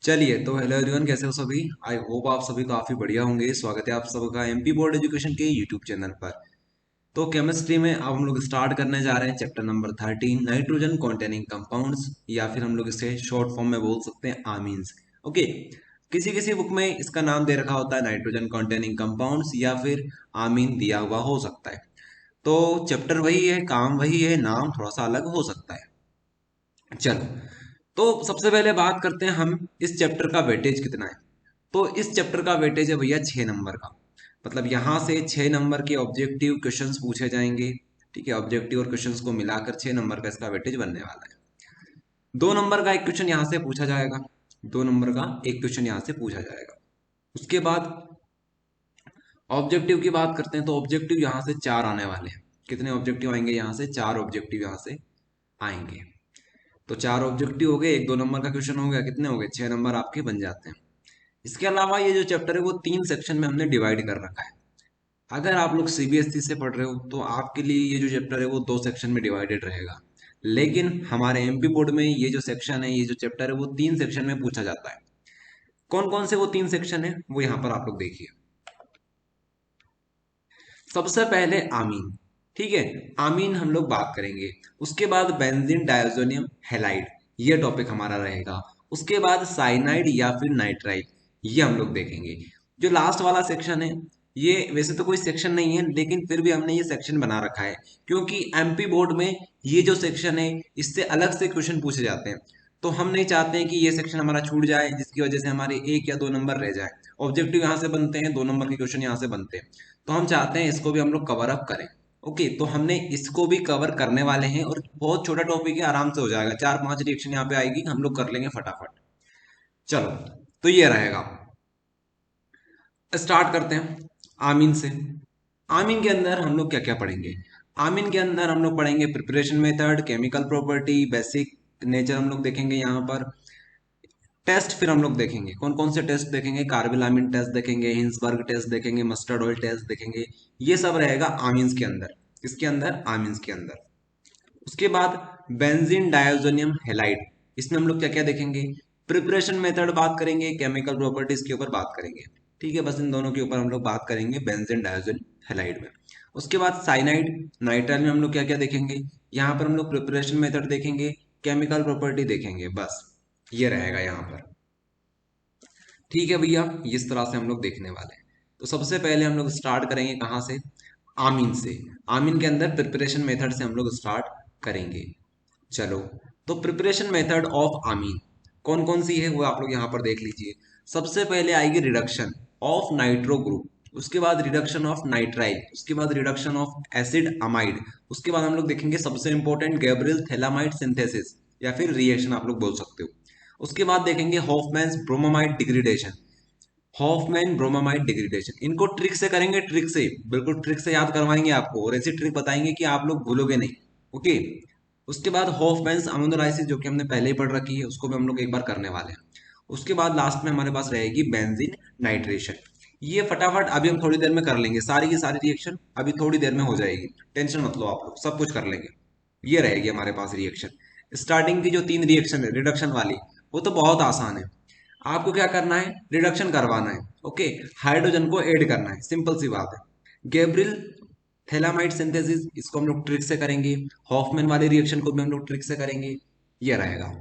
चलिए तो hello everyone, कैसे हो सभी। आई होप आप सभी काफी बढ़िया होंगे। स्वागत है आप सबका एमपी बोर्ड एजुकेशन के यूट्यूब चैनल पर। तो केमिस्ट्री में अब हम लोग स्टार्ट करने जा रहे हैं chapter number 13, nitrogen containing compounds, या फिर हम लोग इसे शॉर्ट फॉर्म में बोल सकते हैं आमीन्स। ओके, किसी किसी बुक में इसका नाम दे रखा होता है नाइट्रोजन कॉन्टेनिंग कंपाउंड्स, या फिर आमीन दिया हुआ हो सकता है। तो चैप्टर वही है, काम वही है, नाम थोड़ा सा अलग हो सकता है। चलो, तो सबसे पहले बात करते हैं हम इस चैप्टर का वेटेज कितना है। तो इस चैप्टर का वेटेज है भैया 6 नंबर का। मतलब यहाँ से 6 नंबर के ऑब्जेक्टिव क्वेश्चंस पूछे जाएंगे। ठीक है, ऑब्जेक्टिव और क्वेश्चंस को मिलाकर 6 नंबर का इसका वेटेज बनने वाला है। 2 नंबर का एक क्वेश्चन यहाँ से पूछा जाएगा। 2 नंबर का एक क्वेश्चन यहाँ से पूछा जाएगा। उसके बाद ऑब्जेक्टिव की बात करते हैं, तो ऑब्जेक्टिव यहाँ से 4 आने वाले हैं। कितने ऑब्जेक्टिव आएंगे यहाँ से? 4 ऑब्जेक्टिव यहाँ से आएंगे। तो 4 ऑब्जेक्टिव हो गए, एक 2 नंबर का क्वेश्चन हो गया, कितने हो गए? 6 नंबर आपके बन जाते हैं। इसके अलावा ये जो चैप्टर है वो 3 सेक्शन में हमने डिवाइड कर रखा है। अगर आप लोग सीबीएसई से पढ़ रहे हो तो आपके लिए ये जो चैप्टर है वो 2 सेक्शन में डिवाइडेड रहेगा। लेकिन हमारे एमपी बोर्ड में ये जो सेक्शन है, ये जो चैप्टर है वो 3 सेक्शन में पूछा जाता है। कौन कौन से वो 3 सेक्शन है वो यहाँ पर आप लोग देखिए। सबसे पहले आमीन। ठीक है, आमीन हम लोग बात करेंगे। उसके बाद बेंजीन डायजोनियम हैलाइड, ये टॉपिक हमारा रहेगा। उसके बाद साइनाइड या फिर नाइट्राइल, ये हम लोग देखेंगे। जो लास्ट वाला सेक्शन है, ये वैसे तो कोई सेक्शन नहीं है, लेकिन फिर भी हमने ये सेक्शन बना रखा है क्योंकि एमपी बोर्ड में ये जो सेक्शन है इससे अलग से क्वेश्चन पूछे जाते हैं। तो हम नहीं चाहते हैं कि ये सेक्शन हमारा छूट जाए, जिसकी वजह से हमारे 1 या 2 नंबर रह जाए। ऑब्जेक्टिव यहाँ से बनते हैं, 2 नंबर के क्वेश्चन यहाँ से बनते हैं। तो हम चाहते हैं इसको भी हम लोग कवर अप करें। ओके, तो हमने इसको भी कवर करने वाले हैं, और बहुत छोटा टॉपिक है, आराम से हो जाएगा। 4-5 रिएक्शन यहाँ पे आएगी, हम लोग कर लेंगे फटाफट। चलो, तो ये रहेगा। स्टार्ट करते हैं आमीन से। आमीन के अंदर हम लोग क्या क्या पढ़ेंगे? आमीन के अंदर हम लोग पढ़ेंगे preparation method, chemical property, basic nature हम लोग देखेंगे यहाँ पर। टेस्ट फिर हम लोग देखेंगे, कौन कौन से टेस्ट देखेंगे? कार्बिलामिन टेस्ट देखेंगे, हिंसबर्ग टेस्ट देखेंगे, मस्टर्ड ऑयल टेस्ट देखेंगे। ये सब रहेगा आमीन्स के अंदर। किसके अंदर? आमीन्स के अंदर। उसके बाद बेंजीन डायोजोनियम हेलाइड, इसमें हम लोग क्या क्या देखेंगे? प्रिपरेशन मेथड बात करेंगे, केमिकल प्रॉपर्टीज के ऊपर बात करेंगे। ठीक है, बस इन दोनों के ऊपर हम लोग बात करेंगे बेंजीन डायोजोनियम हेलाइड में। उसके बाद साइनाइड नाइट्राइल में हम लोग क्या क्या देखेंगे? यहाँ पर हम लोग प्रिपरेशन मेथड देखेंगे, केमिकल प्रॉपर्टी देखेंगे, बस ये रहेगा यहाँ पर। ठीक है भैया, इस तरह से हम लोग देखने वाले हैं। तो सबसे पहले हम लोग स्टार्ट करेंगे कहाँ से? आमीन से। आमीन के अंदर प्रिपरेशन मेथड से हम लोग स्टार्ट करेंगे। चलो, तो प्रिपरेशन मेथड ऑफ आमीन कौन कौन सी है वो आप लोग यहाँ पर देख लीजिए। सबसे पहले आएगी रिडक्शन ऑफ नाइट्रो ग्रुप, उसके बाद रिडक्शन ऑफ नाइट्राइल, उसके बाद रिडक्शन ऑफ एसिड अमाइड, उसके बाद हम लोग देखेंगे सबसे इंपॉर्टेंट गैब्रियल थैलामाइड सिंथेसिस, या फिर रिएक्शन आप लोग बोल सकते हो। उसके बाद देखेंगे Hoffmann's bromamide degradation. Hoffmann bromamide degradation, इनको ट्रिक से करेंगे, ट्रिक से, बिल्कुल ट्रिक से याद करवाएंगे आपको, और ऐसी ट्रिक बताएंगे कि आप लोग भूलोगे नहीं। ओके। उसके बाद हॉफमैन्स अमीनोलाइसिस, जो कि हमने पहले ही पढ़ रखी है, उसको भी हम लोग एक बार करने वाले हैं। उसके बाद लास्ट में हमारे पास रहेगी बेंजीन नाइट्रेशन। ये फटाफट अभी हम थोड़ी देर में कर लेंगे, सारी की सारी रिएक्शन अभी थोड़ी देर में हो जाएगी। टेंशन मत लो, आप लोग सब कुछ कर लेंगे। ये रहेगी हमारे पास रिएक्शन। स्टार्टिंग की जो 3 रिएक्शन है रिडक्शन वाली, वो तो बहुत आसान है। आपको क्या करना है? रिडक्शन करवाना है। ओके, हाइड्रोजन को ऐड करना है, सिंपल सी बात है। गैब्रियल थैलामाइड सिंथेसिस, इसको हम लोग ट्रिक से करेंगे। हॉफमैन वाले रिएक्शन को भी हम लोग ट्रिक से करेंगे। ये रहेगा।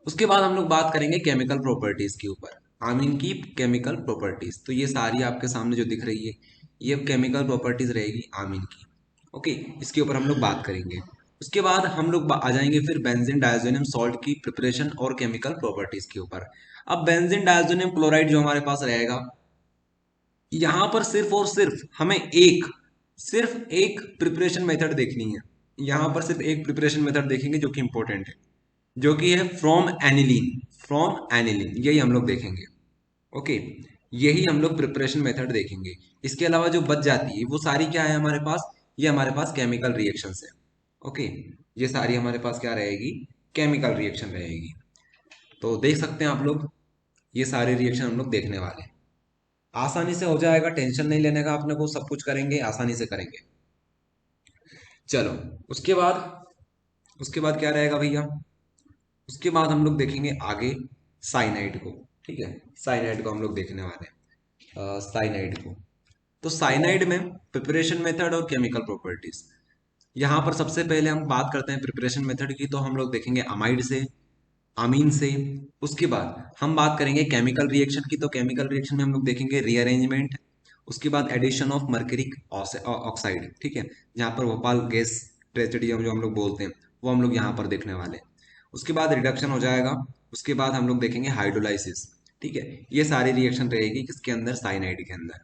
उसके बाद हम लोग बात करेंगे केमिकल प्रॉपर्टीज के ऊपर। आमीन की केमिकल प्रॉपर्टीज, तो ये सारी आपके सामने जो दिख रही है, ये केमिकल प्रॉपर्टीज रहेगी आमीन की। ओके, इसके ऊपर हम लोग बात करेंगे। उसके बाद हम लोग आ जाएंगे फिर बेंजीन डायजोनियम सॉल्ट की प्रिपरेशन और केमिकल प्रॉपर्टीज के ऊपर। अब बेंजीन डायजोनियम क्लोराइड जो हमारे पास रहेगा, यहां पर सिर्फ और सिर्फ हमें सिर्फ एक प्रिपरेशन मेथड देखनी है। यहां पर सिर्फ एक प्रिपरेशन मेथड देखेंगे जो कि इंपॉर्टेंट है, जो कि है फ्रॉम एनिलीन। फ्रॉम एनिलीन, यही हम लोग देखेंगे। ओके, यही हम लोग प्रिपरेशन मेथड देखेंगे। इसके अलावा जो बच जाती है वो सारी क्या है हमारे पास? ये हमारे पास केमिकल रिएक्शंस है। ओके, ये सारी हमारे पास क्या रहेगी? केमिकल रिएक्शन रहेगी। तो देख सकते हैं आप लोग, ये सारे रिएक्शन हम लोग देखने वाले हैं। आसानी से हो जाएगा, टेंशन नहीं लेने का अपने को, सब कुछ करेंगे आसानी से करेंगे। चलो, उसके बाद क्या रहेगा भैया? उसके बाद हम लोग देखेंगे आगे साइनाइड को। ठीक है, साइनाइड को हम लोग देखने वाले हैं, साइनाइड को। तो साइनाइड में प्रिपरेशन मेथड और केमिकल प्रॉपर्टीज। यहाँ पर सबसे पहले हम बात करते हैं प्रिपरेशन मेथड की, तो हम लोग देखेंगे अमाइड से, अमीन से। उसके बाद हम बात करेंगे केमिकल रिएक्शन की, तो केमिकल रिएक्शन में हम लोग देखेंगे रीअरेंजमेंट। उसके बाद एडिशन ऑफ मर्करिक ऑक्साइड, ठीक है, जहाँ पर भोपाल गैस ट्रेजेडी जो हम लोग बोलते हैं, वो हम लोग यहाँ पर देखने वाले हैं। उसके बाद रिडक्शन हो जाएगा। उसके बाद हम लोग देखेंगे हाइड्रोलाइसिस। ठीक है, ये सारी रिएक्शन रहेगी किसके अंदर, साइनाइड के अंदर।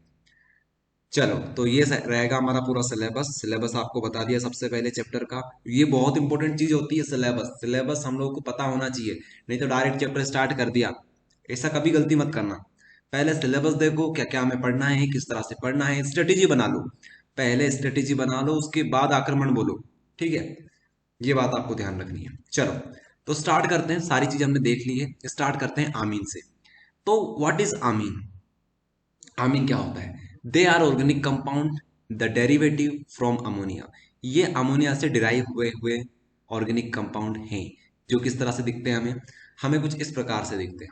चलो, तो ये रहेगा हमारा पूरा सिलेबस। सिलेबस आपको बता दिया सबसे पहले चैप्टर का। ये बहुत इंपॉर्टेंट चीज होती है सिलेबस। सिलेबस हम लोगों को पता होना चाहिए, नहीं तो डायरेक्ट चैप्टर स्टार्ट कर दिया, ऐसा कभी गलती मत करना। पहले सिलेबस देखो, क्या क्या हमें पढ़ना है, किस तरह से पढ़ना है, स्ट्रेटेजी बना लो। पहले स्ट्रेटेजी बना लो, उसके बाद आक्रमण बोलो। ठीक है, ये बात आपको ध्यान रखनी है। चलो, तो स्टार्ट करते हैं। सारी चीज हमने देख ली है, स्टार्ट करते हैं आमीन से। तो व्हाट इज आमीन? आमीन क्या होता है? They are organic compound the derivative from ammonia. ये अमोनिया से डिराइव हुए हुए ऑर्गेनिक कंपाउंड हैं, जो किस तरह से दिखते हैं हमें, हमें कुछ इस प्रकार से दिखते हैं।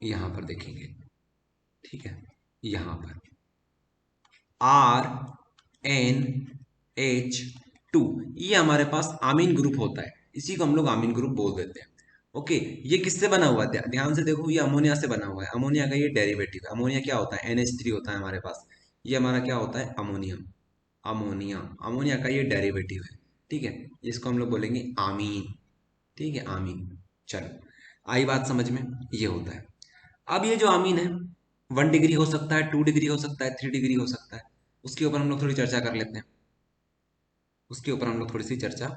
यहां पर देखेंगे, ठीक है, यहां पर RNH2, ये हमारे पास आमीन ग्रुप होता है, इसी को हम लोग आमीन ग्रुप बोल देते हैं। ओके, ये किससे बना हुआ है? ध्यान से देखो, ये अमोनिया से बना हुआ है। अमोनिया का ये डेरिवेटिव है। अमोनिया क्या होता है? NH3 होता है हमारे पास। ये हमारा क्या होता है? अमोनियम। अमोनिया, अमोनिया का ये डेरिवेटिव है। ठीक है, इसको हम लोग बोलेंगे आमीन। ठीक है, आमीन। चलो, आई बात समझ में? ये होता है। अब ये जो आमीन है, 1 डिग्री हो सकता है, 2 डिग्री हो सकता है, 3 डिग्री हो सकता है। उसके ऊपर हम लोग थोड़ी चर्चा कर लेते हैं। उसके ऊपर हम लोग थोड़ी सी चर्चा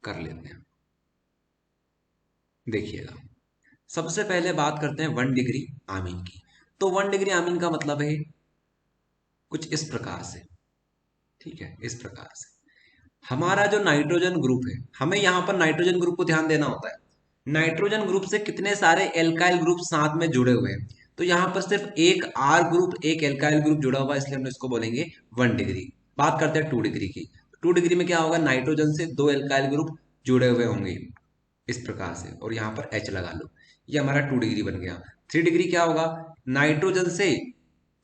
कर लेते हैं। देखिएगा, सबसे पहले बात करते हैं 1 डिग्री आमीन की। तो 1 डिग्री आमीन का मतलब है कुछ इस प्रकार से। ठीक है, इस प्रकार से हमारा जो नाइट्रोजन ग्रुप है, हमें यहाँ पर नाइट्रोजन ग्रुप को ध्यान देना होता है। नाइट्रोजन ग्रुप से कितने सारे एल्काइल ग्रुप साथ में जुड़े हुए हैं, तो यहाँ पर सिर्फ एक आर ग्रुप, एक एल्काइल ग्रुप जुड़ा हुआ है, इसलिए हम इसको बोलेंगे 1 डिग्री। बात करते हैं 2 डिग्री की। 2 डिग्री में क्या होगा? नाइट्रोजन से 2 एल्काइल ग्रुप जुड़े हुए होंगे इस प्रकार से, और यहाँ पर H लगा लो। ये हमारा 2 डिग्री बन गया। 3 डिग्री क्या होगा? नाइट्रोजन से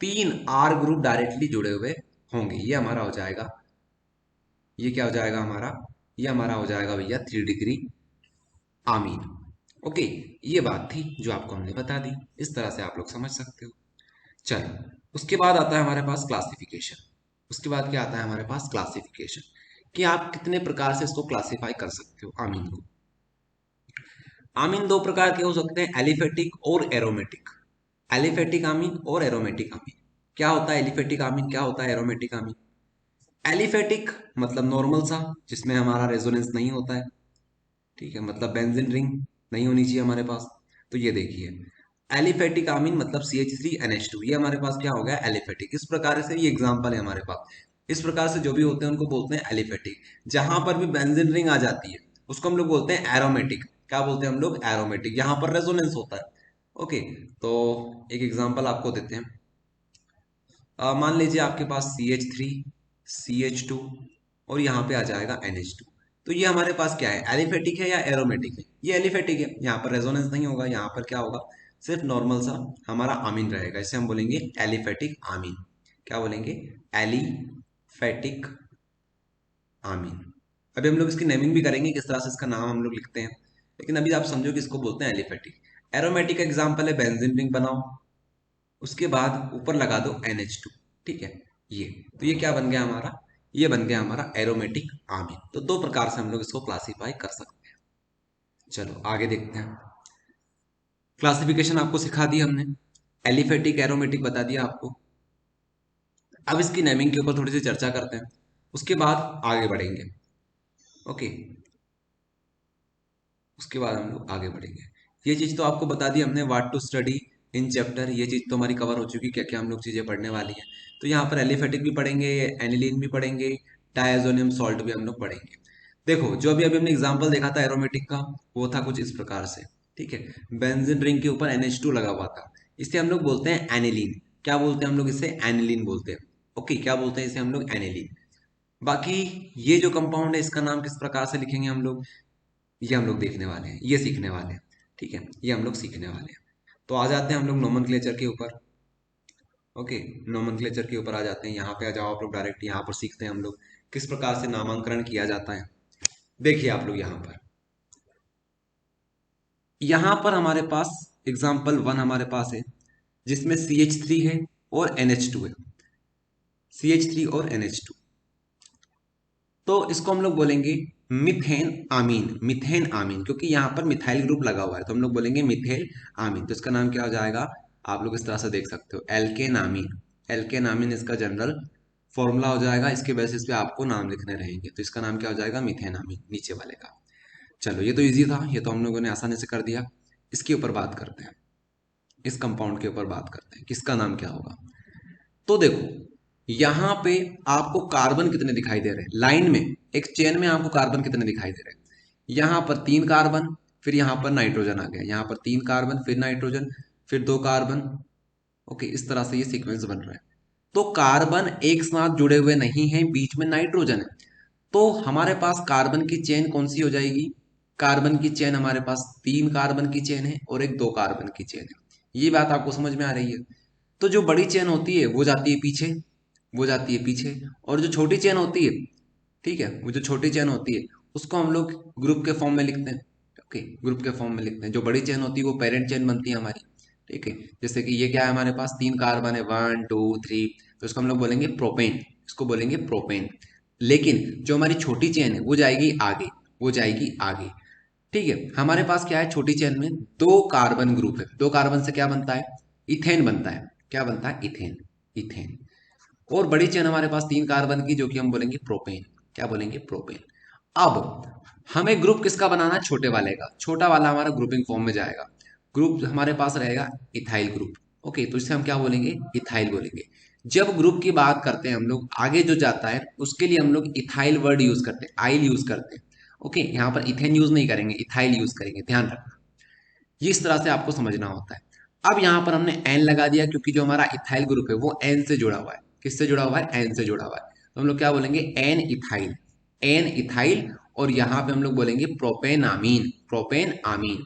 3 R ग्रुप डायरेक्टली जुड़े हुए होंगे, ये हमारा हो जाएगा, ये क्या हो जाएगा हमारा? ये हमारा हो जाएगा भैया 3 डिग्री आमीन। ओके, ये बात थी जो आपको हमने बता दी। इस तरह से आप लोग समझ सकते हो। चलो, उसके बाद आता है हमारे पास क्लासिफिकेशन। उसके बाद क्या आता है हमारे पास? क्लासिफिकेशन, कि आप कितने प्रकार से इसको क्लासिफाई कर सकते हो आमीन को। आमीन दो प्रकार के हो सकते हैं, एलिफेटिक और एरोमेटिक। एलिफेटिक आमीन और एरोमेटिक आमीन। क्या होता है एलिफेटिक आमीन, क्या होता है एरोमेटिक आमीन? एलिफेटिक मतलब नॉर्मल सा, जिसमें हमारा रेजोनेंस नहीं होता है। ठीक है, मतलब बेंजीन रिंग नहीं होनी चाहिए हमारे पास। तो ये देखिए, एलिफेटिक आमीन मतलब CH3NH2, ये हमारे पास क्या हो गया? एलिफेटिक। इस प्रकार से ये एग्जांपल है हमारे पास। इस प्रकार से जो भी होते हैं उनको बोलते हैं एलिफेटिक। जहां पर भी बेंजीन रिंग आ जाती है उसको हम लोग बोलते हैं एरोमेटिक। क्या बोलते हैं हम लोग? एरोमेटिक। यहाँ पर रेजोनेंस होता है। ओके, तो एक एग्जांपल आपको देते हैं। मान लीजिए आपके पास CH3, CH2 और यहाँ पे आ जाएगा NH2। तो ये हमारे पास क्या है? एलिफेटिक है या एरोमेटिक है? ये एलिफेटिक है। यहाँ पर रेजोनेंस नहीं होगा, यहाँ पर क्या होगा? सिर्फ नॉर्मल सा हमारा आमीन रहेगा। इसे हम बोलेंगे एलिफेटिक आमीन। क्या बोलेंगे? एलिफेटिक आमीन। अभी हम लोग इसकी नेमिंग भी करेंगे, किस तरह से इसका नाम हम लोग लिखते हैं, लेकिन अभी आप समझो कि इसको बोलते हैं एलिफेटिक। एरोमेटिक का एग्जाम्पल है बेंजीन रिंग बनाओ, उसके बाद ऊपर लगा दो NH2। ठीक है, ये तो ये क्या बन गया हमारा? ये बन गया हमारा एरोमेटिक आमीन। तो दो प्रकार से हम लोग इसको क्लासिफाई कर सकते हैं। चलो आगे देखते हैं। क्लासिफिकेशन आपको सिखा दी हमने, एलिफेटिक एरोमेटिक बता दिया आपको। अब इसकी नेमिंग के ऊपर थोड़ी सी चर्चा करते हैं, उसके बाद आगे बढ़ेंगे। ओके, उसके बाद हम लोग आगे बढ़ेंगे। ये चीज तो आपको बता दी हमने, what to study in chapter. ये चीज तो हमारी कवर हो चुकी, क्या क्या हम लोग चीजें पढ़ने वाली हैं। तो यहाँ पर एलिफेटिक भी पढ़ेंगे, एनिलीन भी पढ़ेंगे, डायजोनियम सॉल्ट भी हम लोग पढ़ेंगे। देखो, जो अभी अभी हमने एग्जाम्पल देखा था एरोमेटिक का, वो था कुछ इस प्रकार से। ठीक है, बेंजीन रिंग के ऊपर NH2 लगा हुआ था, इसे हम लोग बोलते हैं एनिलीन। क्या बोलते हैं हम लोग इसे? एनिलीन बोलते हैं। ओके, क्या बोलते हैं इसे हम लोग? एनिलीन। बाकी ये जो कंपाउंड है, इसका नाम किस प्रकार से लिखेंगे हम लोग, ये हम लोग देखने वाले हैं, ये सीखने वाले हैं। ठीक है, ये हम लोग सीखने वाले हैं। तो आ जाते हैं हम लोग नोमेनक्लेचर के ऊपर। ओके, नोमेनक्लेचर के ऊपर आ जाते हैं। यहाँ पे आ जाओ आप लोग, डायरेक्ट यहाँ पर सीखते हैं हम लोग किस प्रकार से नामांकन किया जाता है। देखिए आप लोग यहाँ पर हमारे पास एग्जाम्पल 1 हमारे पास है, जिसमें CH3 है और NH2 है। CH3 और NH2, तो इसको हम लोग बोलेंगे मिथेन आमीन। मिथेन आमीन, क्योंकि यहाँ पर मिथाइल ग्रुप लगा हुआ है तो हम लोग बोलेंगे मिथेल आमीन। तो इसका नाम क्या हो जाएगा, आप लोग इस तरह से देख सकते हो, एल्केन आमीन। एल्केन आमीन इसका जनरल फॉर्मूला हो जाएगा, इसके बेसिस पे आपको नाम लिखने रहेंगे। तो इसका नाम क्या हो जाएगा, मिथेन आमीन, नीचे वाले का। चलो ये तो इजी था, ये तो हम लोगों ने आसानी से कर दिया। इसके ऊपर बात करते हैं, इस कंपाउंड के ऊपर बात करते हैं, किसका नाम क्या होगा। तो देखो यहां पे आपको कार्बन कितने दिखाई दे रहे हैं लाइन में, एक चेन में आपको कार्बन कितने दिखाई दे रहे हैं। यहां पर 3 कार्बन, फिर यहां पर नाइट्रोजन आ गया, यहां पर 3 कार्बन, फिर नाइट्रोजन, फिर 2 कार्बन। ओके, इस तरह से ये सीक्वेंस बन रहा है। तो कार्बन एक साथ जुड़े हुए नहीं है, बीच में नाइट्रोजन है। तो हमारे पास कार्बन की चेन कौन सी हो जाएगी, कार्बन की चेन हमारे पास 3 कार्बन की चेन है और एक 2 कार्बन की चेन है। ये बात आपको समझ में आ रही है। तो जो बड़ी चेन होती है वो जाती है पीछे, वो जाती है पीछे, और जो छोटी चेन होती है, ठीक है, वो जो छोटी चेन होती है उसको हम लोग ग्रुप के फॉर्म में लिखते हैं। ओके, ग्रुप के फॉर्म में लिखते हैं। जो बड़ी चेन होती है वो पेरेंट चेन बनती है हमारी। ठीक है, जैसे कि ये क्या है, हमारे पास 3 कार्बन है, 1 2 3, तो इसको हम लोग बोलेंगे प्रोपेन, इसको बोलेंगे प्रोपेन। लेकिन जो हमारी छोटी चेन है वो जाएगी आगे, वो जाएगी आगे। ठीक है, हमारे पास क्या है, छोटी चेन में 2 कार्बन ग्रुप है। 2 कार्बन से क्या बनता है, इथेन बनता है। क्या बनता है, इथेन। इथेन। और बड़ी चेन हमारे पास 3 कार्बन की, जो कि हम बोलेंगे प्रोपेन। क्या बोलेंगे, प्रोपेन। अब हमें ग्रुप किसका बनाना है, छोटे वाले का। छोटा वाला हमारा ग्रुपिंग फॉर्म में जाएगा। ग्रुप हमारे पास रहेगा इथाइल ग्रुप। ओके, तो इसे हम क्या बोलेंगे, इथाइल बोलेंगे। जब ग्रुप की बात करते हैं हम लोग, आगे जो जाता है उसके लिए हम लोग इथाइल वर्ड यूज करते हैं, आइल यूज करते हैं। ओके, यहाँ पर इथेन यूज नहीं करेंगे, इथाइल यूज करेंगे, ध्यान रखना। ये इस तरह से आपको समझना होता है। अब यहाँ पर हमने एन लगा दिया, क्योंकि जो हमारा इथाइल ग्रुप है वो एन से जुड़ा हुआ है। किससे जुड़ा हुआ है, एन से जुड़ा हुआ है। तो हम लोग क्या बोलेंगे, एन इथाइल, एन इथाइल। और यहाँ पे हम लोग बोलेंगे प्रोपेन आमीन, प्रोपेन आमीन।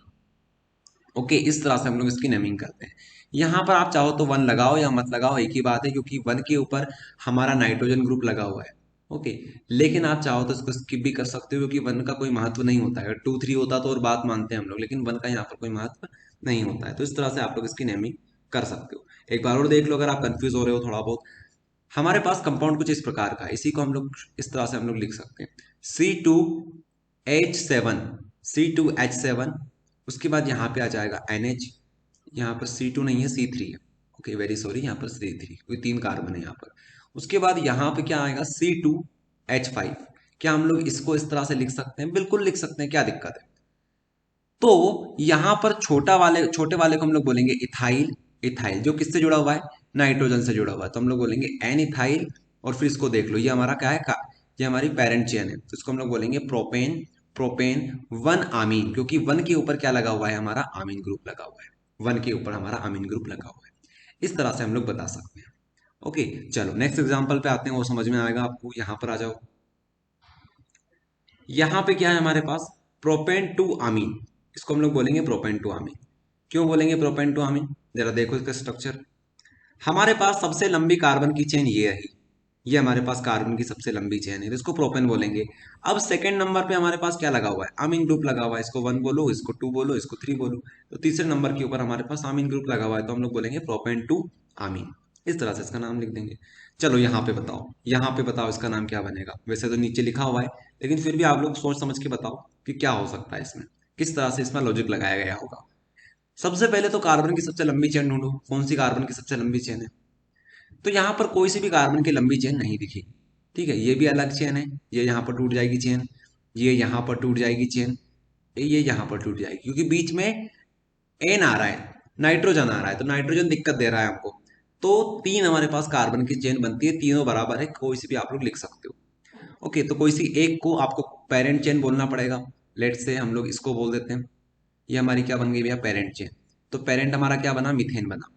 ओके, इस तरह से हम लोग इसकी नेमिंग करते हैं। यहाँ पर आप चाहो तो 1 लगाओ या मत लगाओ, एक ही बात है, क्योंकि 1 के ऊपर हमारा नाइट्रोजन ग्रुप लगा हुआ है। ओके, लेकिन आप चाहो तो इसको स्किप भी कर सकते हो, क्योंकि 1 का कोई महत्व नहीं होता है। अगर 2 3 होता तो और बात मानते हैं हम लोग, लेकिन 1 का यहाँ पर कोई महत्व नहीं होता है। तो इस तरह से आप लोग इसकी नेमिंग कर सकते हो। एक बार और देख लो अगर आप कंफ्यूज हो रहे हो थोड़ा बहुत। हमारे पास कंपाउंड कुछ इस प्रकार का है, इसी को हम लोग इस तरह से हम लोग लिख सकते हैं, C2H7, C2H7। उसके बाद यहाँ पे आ जाएगा NH, यहाँ पर C2 नहीं है, C3 है। ओके, वेरी सॉरी, यहाँ पर C3, क्योंकि 3 कार्बन है यहाँ पर। उसके बाद यहाँ पे क्या आएगा, C2H5। क्या हम लोग इसको इस तरह से लिख सकते हैं, बिल्कुल लिख सकते हैं, क्या दिक्कत है। तो यहां पर छोटे वाले को हम लोग बोलेंगे इथाइल। इथाइल जो किससे जुड़ा हुआ है, नाइट्रोजन से जुड़ा हुआ है, तो हम लोग बोलेंगे एन इथाइल। और फिर इसको देख लो, ये हमारा क्या है, ये हमारी पेरेंट चेन है, तो इसको हम लोग बोलेंगे प्रोपेन। प्रोपेन 1 आमीन, क्योंकि 1 के ऊपर क्या लगा हुआ है, हमारा आमीन ग्रुप लगा हुआ है। 1 के ऊपर हमारा आमीन ग्रुप लगा हुआ है। इस तरह से हम लोग बता सकते हैं। ओके, चलो नेक्स्ट एग्जाम्पल पे आते हैं, वो समझ में आएगा आपको। यहाँ पर आ जाओ। यहाँ पे क्या है हमारे पास, प्रोपेन टू अमीन। इसको हम लोग बोलेंगे प्रोपेन टू अमीन। क्यों बोलेंगे प्रोपेन टू अमीन, जरा देखो इसका स्ट्रक्चर। हमारे पास सबसे लंबी कार्बन की चेन ये रही, ये हमारे पास कार्बन की सबसे लंबी चेन है, तो इसको प्रोपेन बोलेंगे। अब सेकंड नंबर पे हमारे पास क्या लगा हुआ है, अमीन ग्रुप लगा हुआ है। इसको 1 बोलो, इसको 2 बोलो, इसको 3 बोलो। तो तीसरे नंबर के ऊपर हमारे पास अमीन ग्रुप लगा हुआ है, तो हम लोग बोलेंगे प्रोपेन टू अमीन। इस तरह से इसका नाम लिख देंगे। चलो यहाँ पे बताओ, यहाँ पे बताओ इसका नाम क्या बनेगा। वैसे तो नीचे लिखा हुआ है, लेकिन फिर भी आप लोग सोच समझ के बताओ कि क्या हो सकता है इसमें, किस तरह से इसमें लॉजिक लगाया गया होगा। सबसे पहले तो कार्बन की सबसे लंबी चेन ढूंढो, कौन सी कार्बन की सबसे लंबी चेन है। तो यहाँ पर कोई सी भी कार्बन की लंबी चेन नहीं दिखी। ठीक है, ये भी अलग चेन है, ये यहाँ पर टूट जाएगी चेन, ये यहाँ पर टूट जाएगी चेन, ये यहाँ पर टूट जाएगी, क्योंकि बीच में एन आ रहा है, नाइट्रोजन आ रहा है, तो नाइट्रोजन दिक्कत दे रहा है हमको। तो 3 हमारे पास कार्बन की चेन बनती है, तीनों बराबर है, कोई सी भी आप लोग लिख सकते हो। ओके, तो कोई सी एक को आपको पेरेंट चेन बोलना पड़ेगा। लेट से हम लोग इसको बोल देते हैं, ये हमारी क्या बन गई भैया, पेरेंट चेन। तो पेरेंट हमारा क्या बना, मिथेन बना,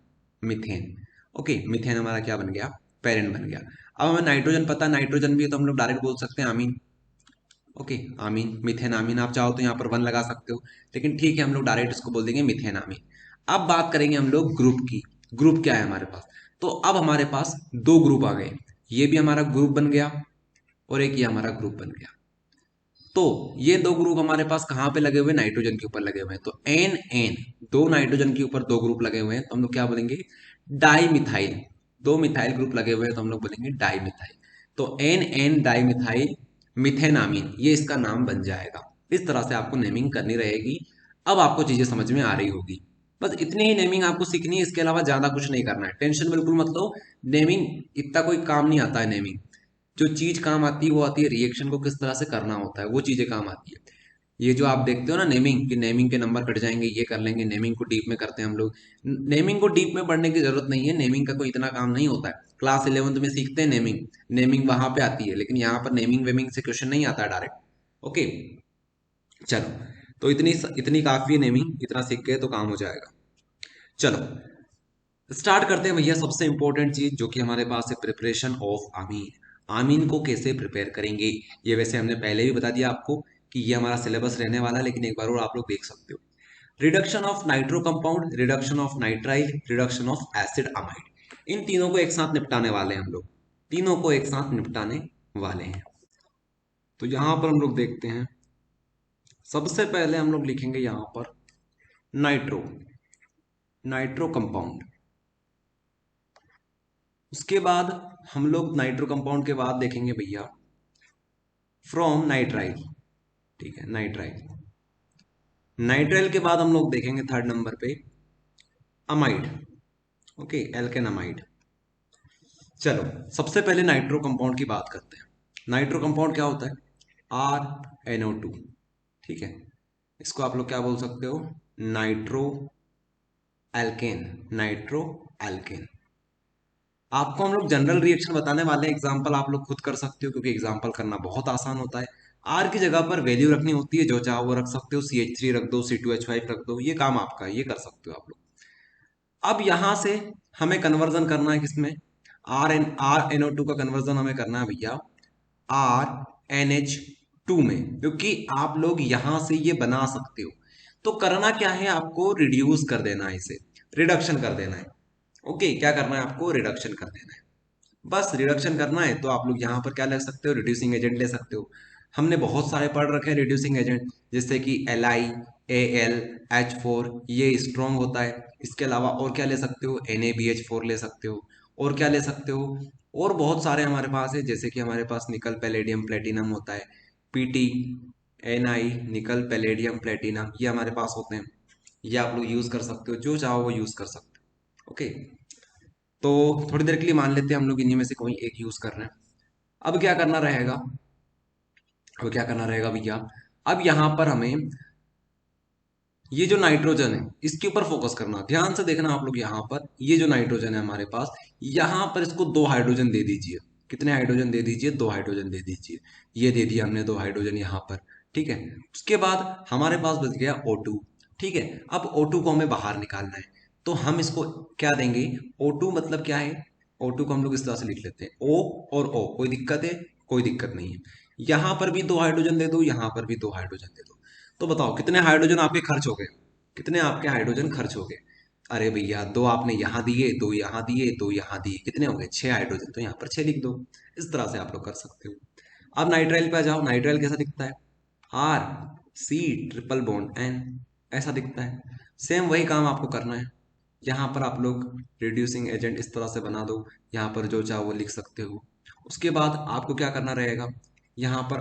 मिथेन। ओके, मिथेन हमारा क्या बन गया, पेरेंट बन गया। अब हमें नाइट्रोजन पता है, नाइट्रोजन भी है, तो हम लोग डायरेक्ट बोल सकते हैं अमीन। ओके, आमीन, मिथेन आमीन, आप चाहो तो यहाँ पर वन लगा सकते हो, लेकिन ठीक है हम लोग डायरेक्ट इसको बोल देंगे मिथेन आमीन। अब बात करेंगे हम लोग ग्रुप की। ग्रुप क्या है हमारे पास? तो अब हमारे पास दो ग्रुप आ गए, ये भी हमारा ग्रुप बन गया और एक ये हमारा ग्रुप बन गया। तो ये दो ग्रुप हमारे पास कहाँ पे लगे हुए? नाइट्रोजन के ऊपर लगे हुए हैं। तो एन एन, दो नाइट्रोजन के ऊपर दो ग्रुप लगे हुए हैं, तो हम लोग क्या बोलेंगे? Di methyl. दो मिथाइल ग्रुप लगे हुए हैं तो हम लोग बोलेंगे डाई मिथाइल। तो एन एन डाई मिथाइल मिथेनामीन, ये इसका नाम बन जाएगा। इस तरह से आपको नेमिंग करनी रहेगी। अब आपको चीजें समझ में आ रही होगी। बस इतनी ही नेमिंग आपको सीखनी है, इसके अलावा ज्यादा कुछ नहीं करना है। टेंशन बिल्कुल मत लो। नेमिंग इतना कोई काम नहीं आता है। नेमिंग जो चीज काम आती है वो आती है रिएक्शन को किस तरह से करना होता है, वो चीजें काम आती है। ये जो आप देखते हो ना नेमिंग, कि नेमिंग के नंबर कट जाएंगे, ये कर लेंगे, नेमिंग को डीप में करते हैं हम लोग। नेमिंग को डीप में पढ़ने की जरूरत नहीं है, नेमिंग का कोई इतना काम नहीं होता है। क्लास 11th में सीखते हैं नेमिंग, नेमिंग वहां पे आती है, लेकिन यहाँ पर नेमिंग वेमिंग से क्वेश्चन नहीं आता है डायरेक्ट। ओके, चलो, तो इतनी इतनी काफी है नेमिंग, इतना सीख गए तो काम हो जाएगा। चलो स्टार्ट करते हैं भैया। सबसे इंपॉर्टेंट चीज जो कि हमारे पास है, प्रिपरेशन ऑफ आमीन। आमीन को कैसे प्रिपेयर करेंगे? ये वैसे हमने पहले भी बता दिया आपको कि ये हमारा सिलेबस रहने वाला है, लेकिन एक बार और आप लोग देख सकते हो। Reduction of nitro compound, reduction of nitrile, reduction of acid amide, इन तीनों को एक साथ निपटाने वाले हैं हम लोग। तीनों को एक साथ निपटाने वाले हैं। तो यहां पर हम लोग देखते हैं, सबसे पहले हम लोग लिखेंगे यहां पर नाइट्रो, नाइट्रो कंपाउंड। उसके बाद हम लोग नाइट्रो कंपाउंड के बाद देखेंगे भैया फ्रॉम नाइट्राइल। ठीक है, नाइट्राइल। नाइट्राइल के बाद हम लोग देखेंगे थर्ड नंबर पे अमाइड। Okay, alkane amide. चलो सबसे पहले नाइट्रो कंपाउंड की बात करते हैं। नाइट्रो कंपाउंड क्या होता है? RNO2। ठीक है, इसको आप लोग क्या बोल सकते हो? Nitro alkene, nitro alkene. आपको हम लोग जनरल रिएक्शन बताने वाले हैं, एग्जाम्पल आप लोग खुद कर सकते हो, क्योंकि एग्जाम्पल करना बहुत आसान होता है। आर की जगह पर वैल्यू रखनी होती है, जो चाहो वो रख सकते हो, CH3 रख दो, C2H5 रख दो, ये काम आपका है, ये कर सकते हो आप लोग। अब यहां से हमें कन्वर्जन करना है किसमें? RnO2 का कन्वर्जन हमें करना है भैया RNH2 में, क्योंकि आप लोग यहां से ये बना सकते हो। तो करना क्या है आपको? रिड्यूस कर देना है, इसे रिडक्शन कर देना है। ओके, क्या करना है आपको? रिडक्शन कर देना है। बस रिडक्शन करना है। तो आप लोग यहाँ पर क्या ले सकते हो? रिड्यूसिंग एजेंट ले सकते हो। हमने बहुत सारे पढ़ रखे हैं रिड्यूसिंग एजेंट, जैसे कि LiAlH4, ये स्ट्रॉन्ग होता है। इसके अलावा और क्या ले सकते हो? NaBH4 ले सकते हो। और क्या ले सकते हो? और बहुत सारे हमारे पास है, जैसे कि हमारे पास निकल पैलेडियम प्लेटिनम होता है, PTNi, निकल पैलेडियम प्लेटिनम, ये हमारे पास होते हैं। ये आप लोग यूज कर सकते हो, जो चाहो वो यूज कर सकते हो। ओके, तो थोड़ी देर के लिए मान लेते हैं हम लोग इन्हीं में से कोई एक यूज कर रहे हैं। अब क्या करना रहेगा? अब क्या करना रहेगा भैया? अब यहां पर हमें ये जो नाइट्रोजन है इसके ऊपर फोकस करना। ध्यान से देखना आप लोग, यहाँ पर ये जो नाइट्रोजन है हमारे पास, यहाँ पर इसको दो हाइड्रोजन दे दीजिए। कितने हाइड्रोजन दे दीजिए? दो हाइड्रोजन दे दीजिए। ये दे दिया हमने दो हाइड्रोजन यहाँ पर। ठीक है, उसके बाद हमारे पास बच गया O2। ठीक है, अब O2 को हमें बाहर निकालना है, तो हम इसको क्या देंगे? O2 मतलब क्या है? O2 को हम लोग इस तरह से लिख लेते हैं, O और O। कोई दिक्कत है? कोई दिक्कत नहीं है। यहाँ पर भी दो हाइड्रोजन दे दो, यहाँ पर भी दो हाइड्रोजन दे दो। तो बताओ कितने हाइड्रोजन आपके खर्च हो गए? कितने आपके हाइड्रोजन खर्च हो गए? अरे भैया, दो आपने यहाँ दिए, दो यहाँ दिए, दो यहाँ दिए, कितने हो गए? 6 हाइड्रोजन। तो यहाँ पर 6 लिख दो। इस तरह से आप लोग कर सकते हो। अब नाइट्राइल पे आ जाओ। नाइट्राइल कैसा दिखता है? R C triple bond N, ऐसा दिखता है। सेम वही काम आपको करना है। यहाँ पर आप लोग रिड्यूसिंग एजेंट इस तरह से बना दो, यहाँ पर जो चाहो वो लिख सकते हो। उसके बाद आपको क्या करना रहेगा? यहाँ पर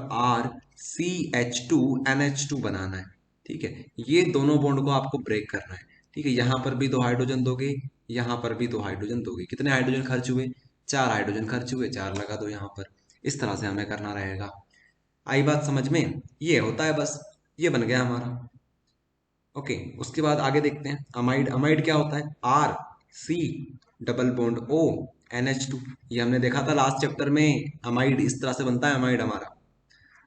RCH2NH2 बनाना है। ठीक है, ये दोनों बॉन्ड को आपको ब्रेक करना है। ठीक है, यहाँ पर भी दो हाइड्रोजन दोगे, यहाँ पर भी दो हाइड्रोजन दोगे। कितने हाइड्रोजन खर्च हुए? 4 हाइड्रोजन खर्च हुए, 4 लगा दो यहाँ पर। इस तरह से हमें करना रहेगा। आई बात समझ में? ये होता है बस, ये बन गया हमारा। ओके, उसके बाद आगे देखते हैं अमाइड। अमाइड क्या होता है? RC double bond O NH2। ये हमने देखा था लास्ट चैप्टर में, अमाइड इस तरह से बनता है अमाइड हमारा।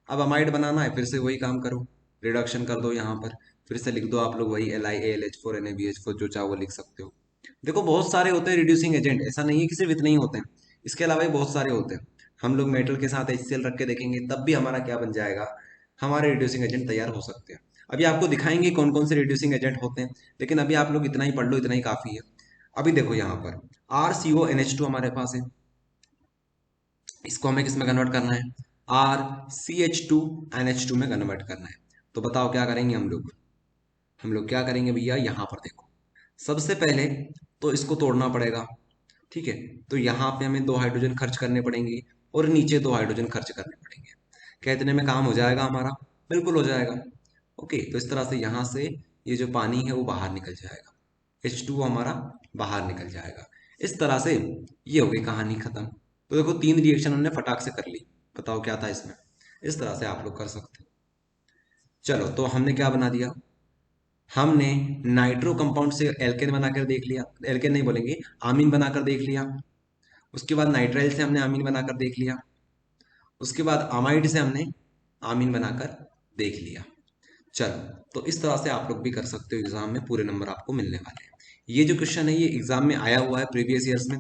अब अमाइड बनाना है, फिर से वही काम करो, रिडक्शन कर दो यहाँ पर। फिर से लिख दो आप लोग वही LiAlH4NaBH4, जो चाहो वो लिख सकते हो। देखो बहुत सारे होते हैं रिड्यूसिंग एजेंट, ऐसा नहीं है कि सिर्फ इतने ही होते हैं, इसके अलावा भी बहुत सारे होते हैं। हम लोग मेटल के साथ HCl रख के देखेंगे, तब भी हमारा क्या बन जाएगा? हमारे रिड्यूसिंग एजेंट तैयार हो सकते हैं। अभी आपको दिखाएंगे कौन कौन से रिड्यूसिंग एजेंट होते हैं, लेकिन अभी आप लोग इतना ही पढ़ लो, इतना ही काफी है। अभी देखो यहाँ पर RCONH2 हमारे पास है, इसको हमें किस में कन्वर्ट करना है, RCH2NH2 में कन्वर्ट करना है। तो बताओ क्या करेंगे हम लोग क्या करेंगे भैया, यहाँ पर देखो सबसे पहले तो इसको तोड़ना पड़ेगा, ठीक है। तो यहाँ पे हमें 2 हाइड्रोजन खर्च करने पड़ेंगे और नीचे 2 हाइड्रोजन खर्च करने पड़ेंगे। क्या इतने में काम हो जाएगा हमारा? बिल्कुल हो जाएगा। ओके, तो इस तरह से यहाँ से ये जो पानी है वो बाहर निकल जाएगा, H2 हमारा बाहर निकल जाएगा। इस तरह से ये हो गई कहानी खत्म। तो देखो 3 रिएक्शन हमने फटाक से कर ली। बताओ क्या था इसमें? इस तरह से आप लोग कर सकते हो। चलो, तो हमने क्या बना दिया, हमने नाइट्रो कंपाउंड से एल्केन बनाकर देख लिया, एल्केन नहीं बोलेंगे, आमीन बनाकर देख लिया। उसके बाद नाइट्राइल से हमने आमीन बनाकर देख लिया। उसके बाद अमाइड से हमने आमीन बनाकर देख लिया। चलो, तो इस तरह से आप लोग भी कर सकते हो, एग्जाम में पूरे नंबर आपको मिलने वाले हैं। ये जो क्वेश्चन है ये एग्जाम में आया हुआ है प्रीवियस ईयर्स में।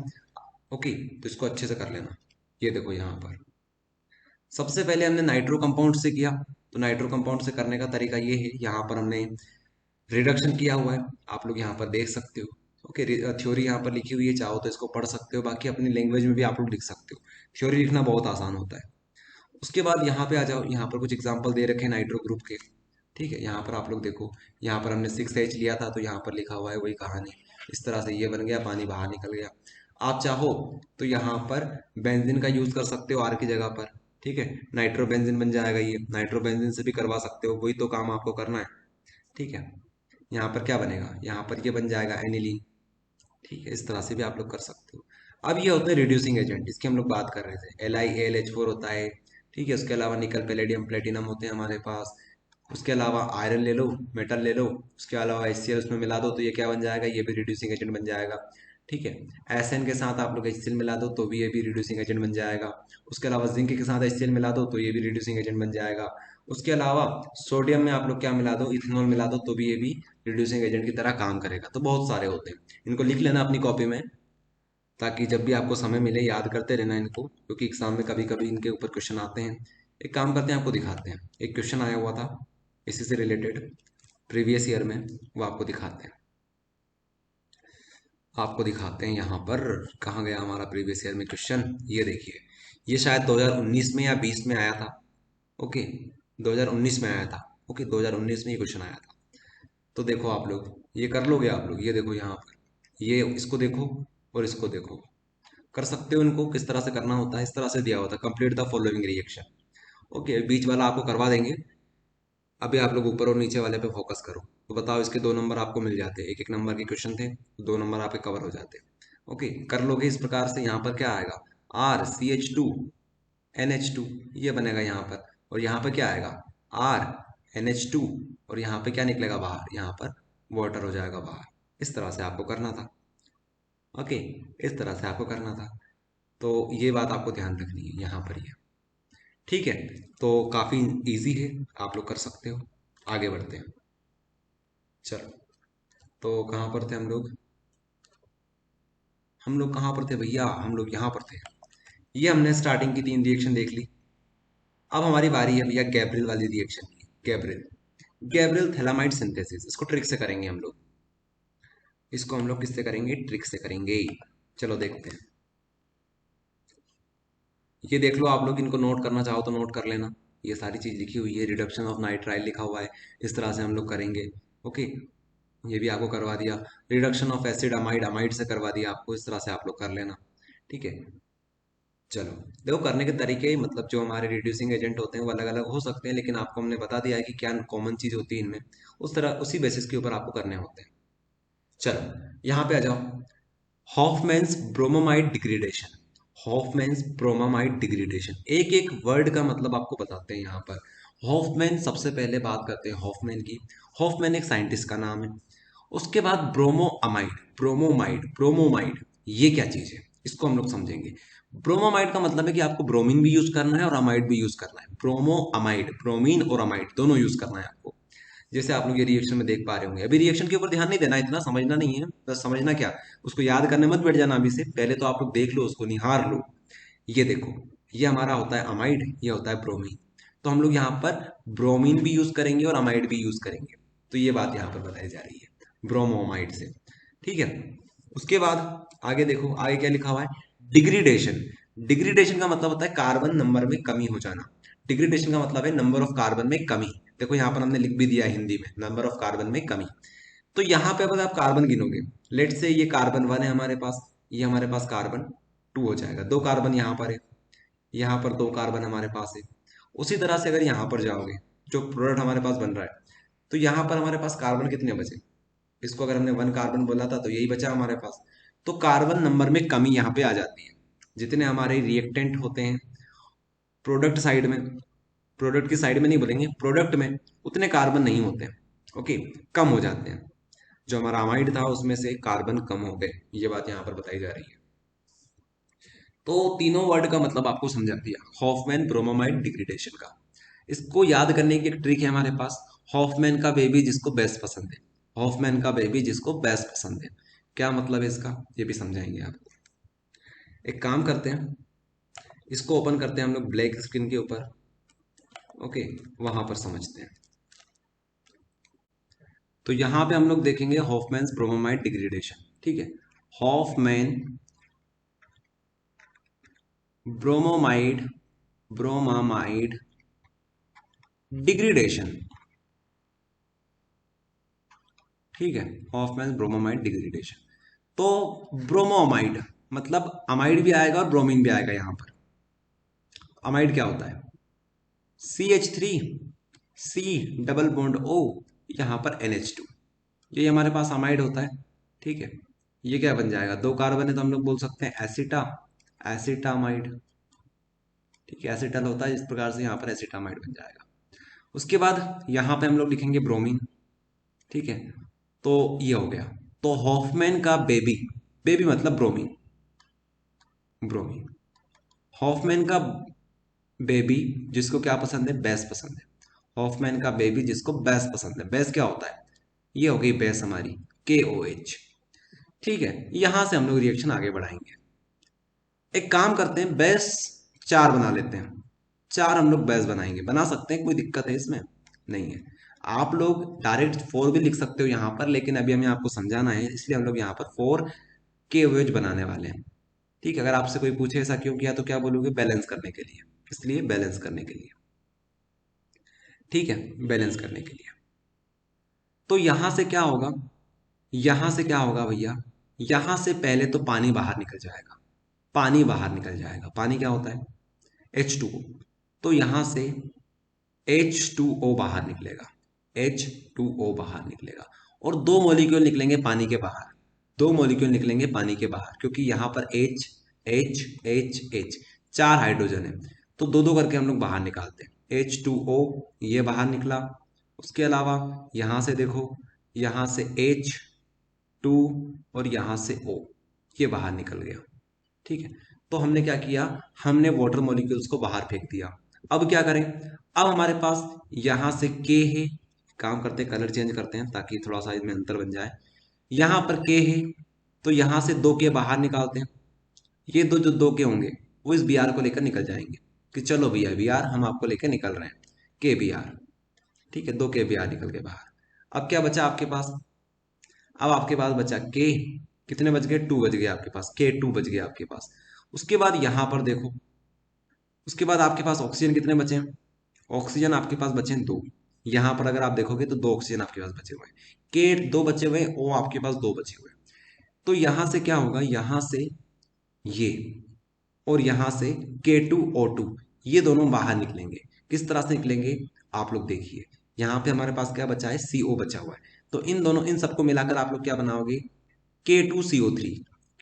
ओके, तो इसको अच्छे से कर लेना। ये देखो यहाँ पर सबसे पहले हमने नाइट्रो कंपाउंड से किया। तो नाइट्रो कंपाउंड से करने का तरीका ये है, यहाँ पर हमने रिडक्शन किया हुआ है, आप लोग यहाँ पर देख सकते हो। ओके, थ्योरी यहाँ पर लिखी हुई है, चाहो तो इसको पढ़ सकते हो, बाकी अपनी लैंग्वेज में भी आप लोग लिख सकते हो। थ्योरी लिखना बहुत आसान होता है। उसके बाद यहाँ पे आ जाओ, यहाँ पर कुछ एग्जांपल दे रखे हैं नाइट्रो ग्रुप के, ठीक है। यहाँ पर आप लोग देखो, यहाँ पर हमने 6H लिया था, तो यहाँ पर लिखा हुआ है वही कहानी। इस तरह से ये बन गया, पानी बाहर निकल गया। आप चाहो तो यहाँ पर बेंजीन का यूज कर सकते हो आर की जगह पर, ठीक है। नाइट्रो बेंजीन बन जाएगा, ये नाइट्रो बेंजीन से भी करवा सकते हो, वही तो काम आपको करना है, ठीक है। यहाँ पर क्या बनेगा, यहाँ पर ये बन जाएगा एनिलीन, ठीक है। इस तरह से भी आप लोग कर सकते हो। अब ये होते हैं रिड्यूसिंग एजेंट, इसकी हम लोग बात कर रहे थे। LiAlH4 होता है, ठीक है। उसके अलावा निकल पैलेडियम प्लेटिनम होते हैं हमारे पास। उसके अलावा आयरन ले लो, मेटल ले लो, उसके अलावा HCl उसमें मिला दो तो ये क्या बन जाएगा, ये भी रिड्यूसिंग एजेंट बन जाएगा, ठीक है। एसएन के साथ आप लोग HCl मिला दो तो भी ये भी रिड्यूसिंग एजेंट बन जाएगा। उसके अलावा जिंक के साथ HCl मिला दो तो ये भी रिड्यूसिंग एजेंट बन जाएगा। उसके अलावा सोडियम में आप लोग क्या मिला दो, इथेनॉल मिला दो तो भी ये भी रिड्यूसिंग एजेंट की तरह काम करेगा। तो बहुत सारे होते हैं, इनको लिख लेना अपनी कॉपी में, ताकि जब भी आपको समय मिले याद करते रहना इनको, क्योंकि एग्जाम में कभी कभी इनके ऊपर क्वेश्चन आते हैं। एक काम करते हैं, आपको दिखाते हैं, एक क्वेश्चन आया हुआ था इसी से रिलेटेड प्रीवियस ईयर में, वो आपको दिखाते हैं। आपको दिखाते हैं यहाँ पर, कहाँ गया हमारा प्रीवियस ईयर में क्वेश्चन, ये देखिए। ये शायद 2019 में या 20 में आया था। ओके, 2019 में आया था। ओके, 2019 में ये क्वेश्चन आया था। तो देखो आप लोग ये कर लोगे, आप लोग ये देखो यहाँ पर, ये इसको देखो और इसको देखो, कर सकते हो इनको। किस तरह से करना होता है, इस तरह से दिया होता है, complete the following reaction. Okay, बीच वाला आपको करवा देंगे। अभी आप लोग ऊपर और नीचे वाले पे फोकस करो। तो बताओ, इसके 2 नंबर आपको मिल जाते, एक एक नंबर के क्वेश्चन थे, 2 नंबर आपके कवर हो जाते। ओके, कर लोगे इस प्रकार से। यहाँ पर क्या आएगा, RCH2NH2 ये बनेगा यहाँ पर, और यहाँ पर क्या आएगा, RNH2, और यहाँ पे क्या निकलेगा बाहर, यहाँ पर वाटर हो जाएगा बाहर। इस तरह से आपको करना था। ओके, इस तरह से आपको करना था। तो ये बात आपको ध्यान रखनी है यहाँ पर ये, ठीक है। तो काफ़ी इजी है, आप लोग कर सकते हो। आगे बढ़ते हैं। चलो, तो कहाँ पर थे हम लोग कहाँ पर थे भैया, हम लोग यहाँ पर थे। ये हमने स्टार्टिंग की 3 रिएक्शन देख ली। अब हमारी बारी है भैया गैब्रियल वाली रिएक्शन की। गैब्रियल गैब्रियल थैलामाइड सिंथेसिस, इसको ट्रिक से करेंगे हम लोग। इसको हम लोग किससे करेंगे, ट्रिक से करेंगे। चलो देखते हैं। ये देख लो आप लोग, इनको नोट करना चाहो तो नोट कर लेना। ये सारी चीज लिखी हुई है, रिडक्शन ऑफ नाइट्राइल लिखा हुआ है, इस तरह से हम लोग करेंगे। ओके, ये भी आपको करवा दिया। Reduction of acid amide, amide से करवा दिया आपको, इस तरह से आप लोग कर लेना, ठीक है। चलो, देखो करने के तरीके, मतलब जो हमारे रिड्यूसिंग एजेंट होते हैं वो अलग अलग हो सकते हैं, लेकिन आपको हमने बता दिया है कि क्या कॉमन चीज होती है इनमें, उस तरह उसी बेसिस के ऊपर आपको करने होते हैं। चलो, यहाँ पे आ जाओ। हॉफमैन्स ब्रोमोमाइड डिग्रेडेशन, हॉफमैन्स ब्रोमोमाइड डिग्रेडेशन, एक एक वर्ड का मतलब आपको बताते हैं यहाँ पर। हॉफमैन, सबसे पहले बात करते हैं हॉफमैन की। हॉफमैन एक साइंटिस्ट का नाम है। उसके बाद ब्रोमोअमाइड, ब्रोमोमाइड, ब्रोमोमाइड, ये क्या चीज है इसको हम लोग समझेंगे। ब्रोमोमाइड का मतलब है कि आपको ब्रोमीन भी यूज करना है और अमाइड भी यूज करना है। ब्रोमोअमाइड, ब्रोमीन और अमाइड दोनों यूज करना है आपको। जैसे आप लोग ये रिएक्शन में देख पा रहे होंगे। अभी रिएक्शन के ऊपर ध्यान नहीं देना, इतना समझना नहीं है, बस समझना क्या, उसको याद करने मत बैठ जाना अभी से, पहले तो आप लोग देख लो, उसको निहार लो। ये देखो, ये हमारा होता है अमाइड, ये होता है ब्रोमीन। तो हम लोग यहाँ पर ब्रोमीन भी यूज करेंगे और अमाइड भी यूज करेंगे। तो ये बात यहाँ पर बताई जा रही है ब्रोमोमाइड से। ठीक है, उसके बाद आगे देखो, आगे क्या लिखा हुआ है, डिग्रीडेशन। डिग्रीडेशन का मतलब होता है कार्बन नंबर में कमी हो जाना। डिग्रीडेशन का मतलब है नंबर ऑफ कार्बन में कमी। देखो यहाँ पर हमने लिख भी दिया है हिंदी में, नंबर ऑफ कार्बन में कमी। तो यहाँ पे अगर आप कार्बन गिनोगे, लेट से ये कार्बन 1 है हमारे पास, ये हमारे पास कार्बन 2 हो जाएगा, 2 कार्बन यहाँ पर है, यहाँ पर 2 कार्बन हमारे पास है। उसी तरह से अगर यहाँ पर जाओगे, जो प्रोडक्ट हमारे पास बन रहा है, तो यहाँ पर हमारे पास कार्बन कितने बचे, इसको अगर हमने 1 कार्बन बोला था तो यही बचा हमारे पास। तो कार्बन नंबर में कमी यहाँ पे आ जाती है। जितने हमारे रिएक्टेंट होते हैं प्रोडक्ट साइड में, प्रोडक्ट की साइड में नहीं बोलेंगे, प्रोडक्ट में उतने कार्बन नहीं होते हैं। ओके, कम हो जाते हैं। जो हमारा अमाइड था उसमें से कार्बन कम हो गए, ये बात यहाँ पर बताई जा रही है। तो तीनों वर्ड का मतलब आपको समझा दिया, हॉफमैन ब्रोमोमाइड डिग्रेडेशन का। इसको याद करने की एक ट्रिक है हमारे पास, हॉफमैन का बेबी जिसको बेस्ट पसंद है। हॉफमैन का बेबी जिसको बेस्ट पसंद है, क्या मतलब है इसका, ये भी समझाएंगे आपको। एक काम करते हैं, इसको ओपन करते हैं हम लोग ब्लैक स्क्रीन के ऊपर। ओके, वहां पर समझते हैं। तो यहां पे हम लोग देखेंगे हॉफमैन्स ब्रोमोमाइड डिग्रेडेशन। ठीक है, हॉफमैन ब्रोमोमाइड ब्रोमामाइड डिग्रेडेशन। ठीक है, हॉफमैन ब्रोमोमाइड डिग्रेडेशन। तो ब्रोमोमाइड मतलब अमाइड भी आएगा और ब्रोमीन भी आएगा यहाँ पर। अमाइड क्या होता है, CH3 C double bond O, यहाँ पर NH2, ये हमारे पास अमाइड होता है। ठीक है, ये क्या बन जाएगा, 2 कार्बन है तो हम लोग बोल सकते हैं एसिटा, एसिटामाइड। ठीक है, एसिटल होता है, इस प्रकार से यहाँ पर एसिटामाइड बन जाएगा। उसके बाद यहाँ पे हम लोग लिखेंगे ब्रोमीन। ठीक है, तो ये हो गया। तो हॉफमैन का बेबी, बेबी मतलब ब्रोमीन, ब्रोमीन। हॉफमैन का बेबी जिसको क्या पसंद है, बेस पसंद है। हॉफमैन का बेबी जिसको बेस पसंद है, बेस क्या होता है, ये हो गई बेस हमारी, KOH। ठीक है, यहां से हम लोग रिएक्शन आगे बढ़ाएंगे। एक काम करते हैं, बेस 4 बना लेते हैं, 4 हम लोग बेस बनाएंगे, बना सकते हैं, कोई दिक्कत है इसमें नहीं है। आप लोग डायरेक्ट 4 भी लिख सकते हो यहाँ पर, लेकिन अभी हमें आपको समझाना है, इसलिए हम लोग यहाँ पर 4 KOH बनाने वाले हैं। ठीक है, अगर आपसे कोई पूछे ऐसा क्यों किया तो क्या बोलोगे, बैलेंस करने के लिए। इसलिए बैलेंस करने के लिए। ठीक है, बैलेंस करने के लिए। तो यहां से क्या होगा, यहां से क्या होगा भैया, यहां से पहले तो पानी बाहर निकल जाएगा, पानी बाहर निकल जाएगा। पानी क्या होता है, H2O। तो यहां से H2O बाहर निकलेगा, H2O बाहर निकलेगा, और 2 मॉलिक्यूल निकलेंगे पानी के बाहर, 2 मॉलिक्यूल निकलेंगे पानी के बाहर, क्योंकि यहाँ पर H H H H 4 hydrogen है, तो 2 2 करके हम लोग बाहर निकालते हैं। H2O ये बाहर निकला। उसके अलावा यहाँ से देखो, यहाँ से H2 और यहाँ से O, ये बाहर निकल गया। ठीक है, तो हमने क्या किया, हमने वाटर मॉलिक्यूल्स को बाहर फेंक दिया। अब क्या करें, अब हमारे पास यहां से K है, काम करते हैं कलर चेंज करते हैं ताकि थोड़ा सा इसमें अंतर बन जाए। यहां पर K है, तो यहां से 2 K बाहर निकालते हैं। ये दो जो 2 K होंगे वो इस Br को लेकर निकल जाएंगे, कि चलो भैया Br हम आपको लेकर निकल रहे हैं, KBr। ठीक है, 2 KBr निकल के बाहर। अब क्या बचा आपके पास, अब आपके पास बचा K, कितने बच गए, 2 बच गए आपके पास, K2 बच गया आपके पास। उसके बाद यहां पर देखो, उसके बाद आपके पास ऑक्सीजन कितने बचे हैं, ऑक्सीजन आपके पास बचे हैं 2। यहां पर अगर आप देखोगे तो 2 ऑक्सीजन आपके पास बचे हुए हैं, के 2 बचे हुए हैं, ओ आपके पास 2 बचे हुए हैं। तो यहां से क्या होगा, यहां से ये और यहां से K2O2, ये दोनों बाहर निकलेंगे। किस तरह से निकलेंगे, आप लोग देखिए, यहाँ पे हमारे पास क्या बचा है, CO बचा हुआ है। तो इन दोनों, इन सबको मिलाकर आप लोग क्या बनाओगे, K2CO3,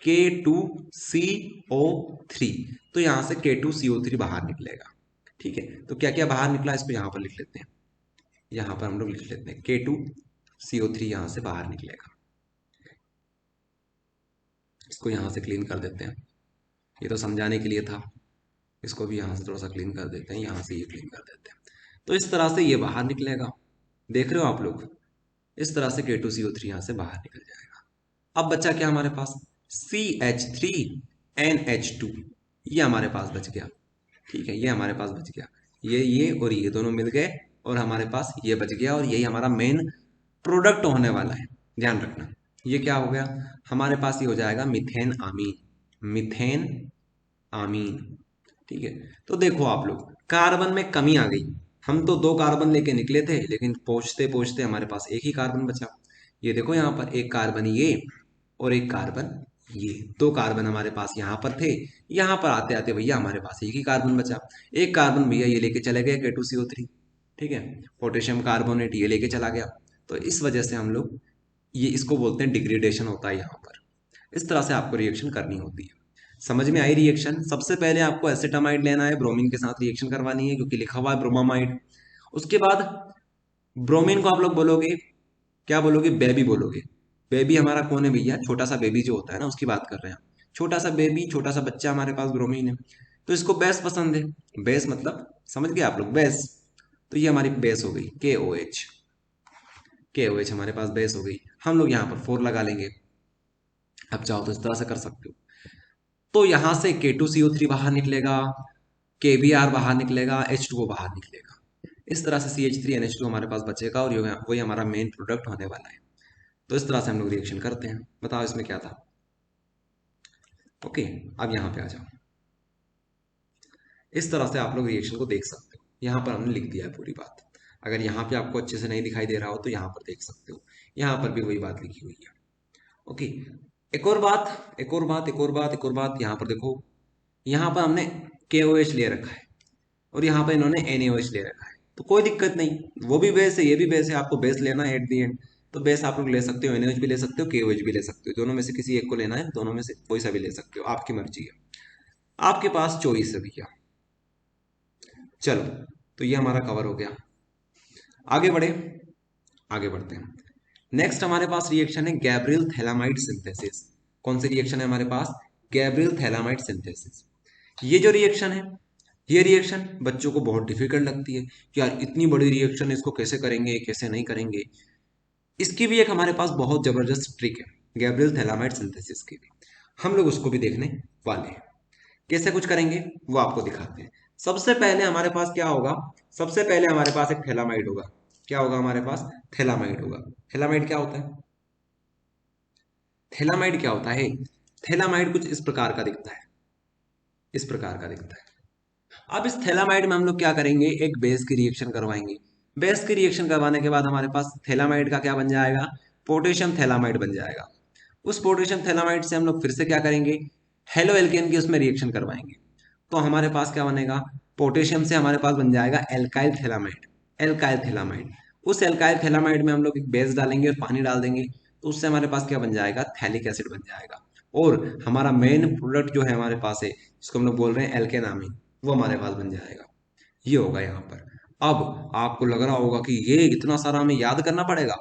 K2CO3। तो यहां से K2CO3 बाहर निकलेगा। ठीक है, तो क्या क्या बाहर निकला इसको यहाँ पर लिख लेते हैं, यहाँ पर हम लोग लिख लेते हैं K2CO3 यहाँ से बाहर निकलेगा। इसको यहाँ से क्लीन कर देते हैं, ये तो समझाने के लिए था, इसको भी यहाँ से थोड़ा सा क्लीन कर देते हैं, यहाँ से ये क्लीन कर देते हैं। तो इस तरह से ये बाहर निकलेगा, देख रहे हो आप लोग, इस तरह से K2CO3 यहाँ से बाहर निकल जाएगा। अब बचा क्या हमारे पास, CH3NH2, ये हमारे पास बच गया। ठीक है, ये हमारे पास बच गया। ये और ये दोनों मिल गए और हमारे पास ये बच गया, और यही हमारा मेन प्रोडक्ट होने वाला है। ध्यान रखना, ये क्या हो गया हमारे पास, ये हो जाएगा मीथेन आमीन। मीथेन आमीन। ठीक है। तो देखो आप लोग, कार्बन में कमी आ गई। हम तो दो कार्बन लेके निकले थे, लेकिन पहुंचते पहुंचते हमारे पास एक ही कार्बन बचा। ये देखो यहाँ पर एक कार्बन ये और एक कार्बन ये, दो कार्बन हमारे पास यहाँ पर थे। यहाँ पर आते आते भैया हमारे पास एक ही कार्बन बचा। एक कार्बन भैया ये लेके चले गए K2CO3। ठीक है। पोटेशियम कार्बोनेट ये लेके चला गया। तो इस वजह से हम लोग, ये इसको बोलते हैं डिग्रेडेशन होता है यहाँ पर। इस तरह से आपको रिएक्शन करनी होती है। समझ में आई रिएक्शन? सबसे पहले आपको एसिटामाइड लेना है, ब्रोमीन के साथ रिएक्शन करवानी है क्योंकि लिखा हुआ है ब्रोमामाइड। उसके बाद ब्रोमीन को आप लोग बोलोगे, क्या बोलोगे? बेबी बोलोगे। बेबी हमारा कौन है भैया? छोटा सा बेबी जो होता है ना, उसकी बात कर रहे हैं। छोटा सा बेबी, छोटा सा बच्चा हमारे पास ब्रोमीन है। तो इसको बेस पसंद है। बेस मतलब समझ गए आप लोग? बेस। तो ये हमारी बेस हो गई KOH। KOH हमारे पास बेस हो गई। हम लोग यहाँ पर 4 लगा लेंगे। अब चाहो तो इस तरह से कर सकते हो। तो यहां से K2CO3 बाहर निकलेगा, KBr बाहर निकलेगा, H2O बाहर निकलेगा। इस तरह से CH3NH2 हमारे पास बचेगा और वही हमारा मेन प्रोडक्ट होने वाला है। तो इस तरह से हम लोग रिएक्शन करते हैं। बताओ इसमें क्या था? ओके, अब यहाँ पे आ जाओ। इस तरह से आप लोग रिएक्शन को देख सकते हो। यहाँ पर हमने लिख दिया है पूरी बात। अगर यहाँ पे आपको अच्छे से नहीं दिखाई दे रहा हो तो यहाँ पर देख सकते हो। यहाँ पर भी वही बात लिखी हुई है। ओके। एक और बात, एक और बात, एक और बात, एक और बात, यहाँ पर देखो। यहाँ पर हमने KOH ले रखा है और यहाँ पर इन्होंने NaOH ले रखा है। तो कोई दिक्कत नहीं, वो भी बेस है, ये भी बेस है। आपको बेस लेना है एट दी एंड, तो बेस आप लोग ले सकते हो, NaOH भी ले सकते हो, KOH भी ले सकते हो। दोनों में से किसी एक को लेना है, दोनों में से कोई सा भी ले सकते हो, आपकी मर्जी है। आपके पास चॉइस है भैया। चलो, तो ये हमारा कवर हो गया। आगे बढ़े, आगे बढ़ते हैं। नेक्स्ट हमारे पास रिएक्शन है गैब्रियल थैलामाइड सिंथेसिस। कौन सी रिएक्शन है हमारे पास? Gabriel phthalimide synthesis. ये जो रिएक्शन है, ये रिएक्शन बच्चों को बहुत डिफिकल्ट लगती है कि यार इतनी बड़ी रिएक्शन, इसको कैसे करेंगे, कैसे नहीं करेंगे। इसकी भी एक हमारे पास बहुत जबरदस्त ट्रिक है गैब्रियल थैलामाइड सिंथेसिस की भी। हम लोग उसको भी देखने वाले हैं। कैसे कुछ करेंगे वो आपको दिखाते हैं। सबसे पहले हमारे पास क्या होगा? सबसे पहले हमारे पास एक थैलामाइड होगा। क्या होगा हमारे पास? थैलामाइड होगा। थैलामाइड क्या होता है? थैलामाइड क्या होता है? थैलामाइड कुछ इस प्रकार का दिखता है, इस प्रकार का दिखता है। अब इस थैलामाइड में हम लोग क्या करेंगे? एक बेस की रिएक्शन करवाएंगे। बेस की रिएक्शन करवाने के बाद हमारे पास थैलामाइड का क्या बन जाएगा? पोटेशियम थैलामाइड बन जाएगा। उस पोटेशियम थैलामाइड से हम लोग फिर से क्या करेंगे? हेलो एल्केन की उसमें रिएक्शन करवाएंगे। तो हमारे पास क्या बनेगा? पोटेशियम से हमारे पास बन जाएगा एल्काइल थैलामाइड। Alkyl phthalimide. उस एल्काइल थैलामाइड में हम लोग एक बेस डालेंगे और पानी डाल देंगे, तो उससे हमारे पास क्या बन जाएगा? थैलिक एसिड बन जाएगा। और हमारा मेन प्रोडक्ट जो है हमारे पास है, जिसको हम लोग बोल रहे हैं एल्केनामिन, वो हमारे पास बन जाएगा। ये होगा यहाँ पर। अब आपको लग रहा होगा कि ये इतना सारा हमें याद करना पड़ेगा।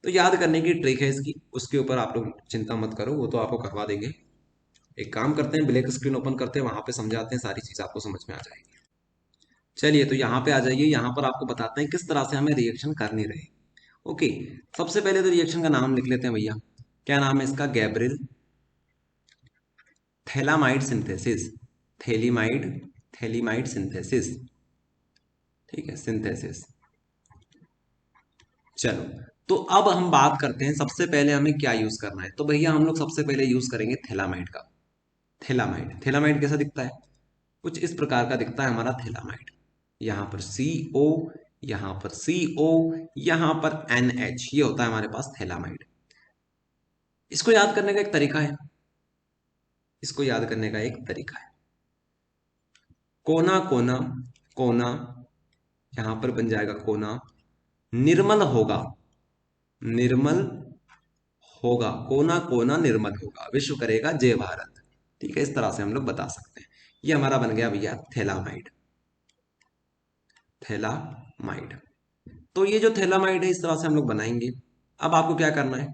तो याद करने की ट्रिक है इसकी, उसके ऊपर आप लोग चिंता मत करो, वो तो आपको करवा देंगे। एक काम करते हैं, ब्लैक स्क्रीन ओपन करते हैं, वहां पे समझाते हैं, सारी चीज आपको समझ में आ जाएगी। चलिए, तो यहाँ पे आ जाइए। यहाँ पर आपको बताते हैं किस तरह से हमें रिएक्शन करनी रहे। ओके। सबसे पहले तो रिएक्शन का नाम लिख लेते हैं भैया। क्या नाम है इसका? Gabriel phthalimide synthesis. Phthalimide, phthalimide synthesis. ठीक है, सिंथेसिस। चलो, तो अब हम बात करते हैं सबसे पहले हमें क्या यूज करना है। तो भैया हम लोग सबसे पहले यूज करेंगे थैलामाइड का। थैलामाइड, थैलामाइड कैसा दिखता है? कुछ इस प्रकार का दिखता है हमारा थैलामाइड। यहाँ पर CO, यहाँ पर CO, यहाँ पर NH, ये होता है हमारे पास थैलामाइड। इसको याद करने का एक तरीका है, इसको याद करने का एक तरीका है। कोना कोना, कोना, यहां पर बन जाएगा कोना। निर्मल होगा, निर्मल होगा, कोना कोना निर्मल होगा, विश्व करेगा जय भारत। ठीक है, इस तरह से हम लोग बता सकते हैं। ये हमारा बन गया भैया थैलामाइड। थैलामाइड। तो ये जो थैलामाइड है, इस तरह से हम लोग बनाएंगे। अब आपको क्या करना है?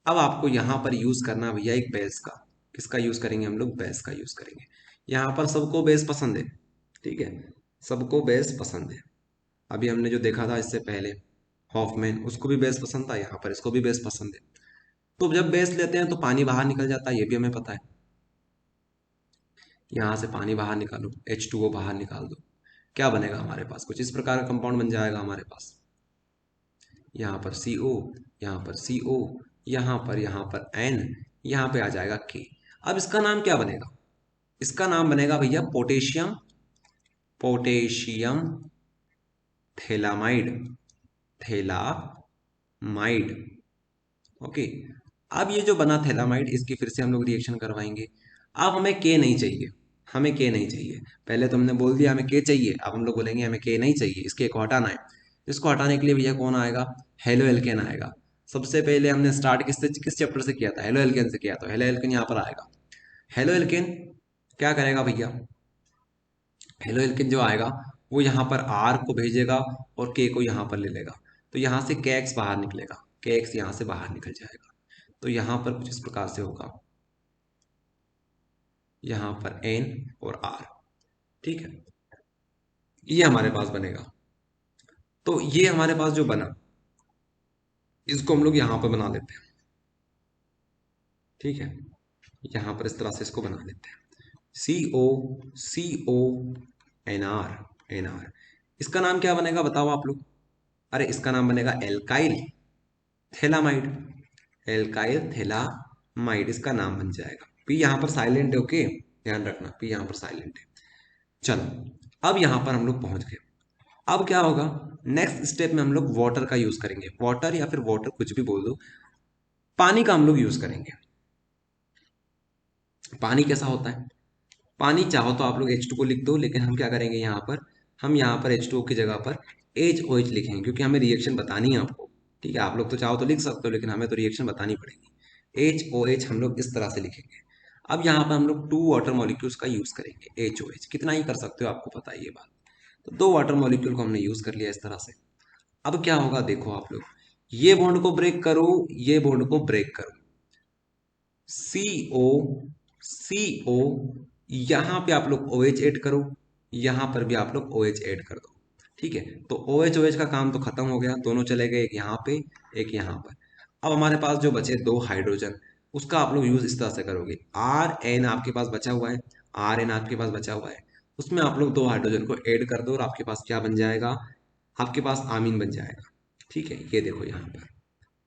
अब आपको यहां पर यूज करना है भैया एक बेस का। किसका यूज करेंगे हम लोग? बेस का यूज करेंगे। यहाँ पर सबको बेस पसंद है। ठीक है, सबको बेस पसंद है। अभी हमने जो देखा था इससे पहले, हॉफमैन, उसको भी बेस पसंद था। यहाँ पर इसको भी बेस पसंद है। तो जब बेस लेते हैं तो पानी बाहर निकल जाता है, ये भी हमें पता है। यहाँ से पानी बाहर निकालो, H2O बाहर निकाल दो। क्या बनेगा हमारे पास, कुछ इस प्रकार का कंपाउंड बन जाएगा हमारे पास। यहाँ पर CO, यहाँ पर CO, यहाँ पर N, यहाँ पे आ जाएगा K। अब इसका नाम क्या बनेगा, इसका नाम बनेगा भैया पोटेशियम, पोटेशियम थेलामाइड, थेलामाइड। ओके। अब ये जो बना थेलामाइड, इसकी फिर से हम लोग रिएक्शन करवाएंगे। अब हमें के नहीं चाहिए, हमें के नहीं चाहिए। पहले तो हमने बोल दिया हमें के चाहिए, अब हम लोग बोलेंगे हमें के नहीं चाहिए, इसके को हटाना है। इसको हटाने के लिए भैया कौन आएगा, हेलो एल्केन आएगा। सबसे पहले हमने स्टार्ट किस चैप्टर से किया था, हेलो एल्केन से किया, तो हेलो एल्केन यहाँ पर आएगा। हेलो एल्केन क्या करेगा भैया, हेलो एल्केन जो आएगा वो यहाँ पर आर को भेजेगा और के को यहाँ पर ले लेगा, तो यहाँ से के एक्स बाहर निकलेगा, के एक्स यहाँ से बाहर निकल जाएगा। तो यहाँ पर कुछ इस प्रकार से होगा, यहाँ पर एन और आर। ठीक है, ये हमारे पास बनेगा। तो ये हमारे पास जो बना, इसको हम लोग यहाँ पर बना लेते हैं। ठीक है, यहाँ पर इस तरह से इसको बना लेते हैं, CONR। इसका नाम क्या बनेगा बताओ आप लोग, अरे इसका नाम बनेगा एल्काइल थेलामाइड, एल्काइल थेलामाइड इसका नाम बन जाएगा। पी यहाँ पर साइलेंट है, ओके, ध्यान रखना पी यहाँ पर साइलेंट है। चलो अब यहाँ पर हम लोग पहुंच गए। अब क्या होगा, नेक्स्ट स्टेप में हम लोग वाटर का यूज करेंगे, वाटर या फिर वाटर कुछ भी बोल दो, पानी का हम लोग यूज करेंगे। पानी कैसा होता है, पानी चाहो तो आप लोग H2 को लिख दो, लेकिन हम क्या करेंगे यहाँ पर, हम यहाँ पर H2O की जगह पर HOH लिखेंगे, क्योंकि हमें रिएक्शन बतानी है आपको। ठीक है, आप लोग तो चाहो तो लिख सकते हो, लेकिन हमें तो रिएक्शन बतानी पड़ेगी। HOH हम लोग इस तरह से लिखेंगे। अब यहाँ पर हम लोग 2 वाटर मॉलिक्यूल्स का यूज करेंगे, HOH कितना ही कर सकते हो, आपको पता है ये बात। तो 2 वाटर मॉलिक्यूल को हमने यूज कर लिया इस तरह से। अब क्या होगा देखो आप लोग, ये बॉन्ड को ब्रेक करो, ये बॉन्ड को ब्रेक करो, CO, CO, यहाँ पे आप लोग OH ऐड करो, यहाँ पर भी आप लोग OH ऐड कर दो। ठीक है, तो OH OH का काम तो खत्म हो गया, दोनों चले गए, एक यहाँ पे एक यहाँ पर। अब हमारे पास जो बचे 2 हाइड्रोजन, उसका आप लोग यूज इस तरह से करोगे, RN आपके पास बचा हुआ है, RN आपके पास बचा हुआ है, उसमें आप लोग 2 हाइड्रोजन को ऐड कर दो और आपके पास क्या बन जाएगा, आपके पास आमीन बन जाएगा। ठीक है, ये देखो यहाँ पर,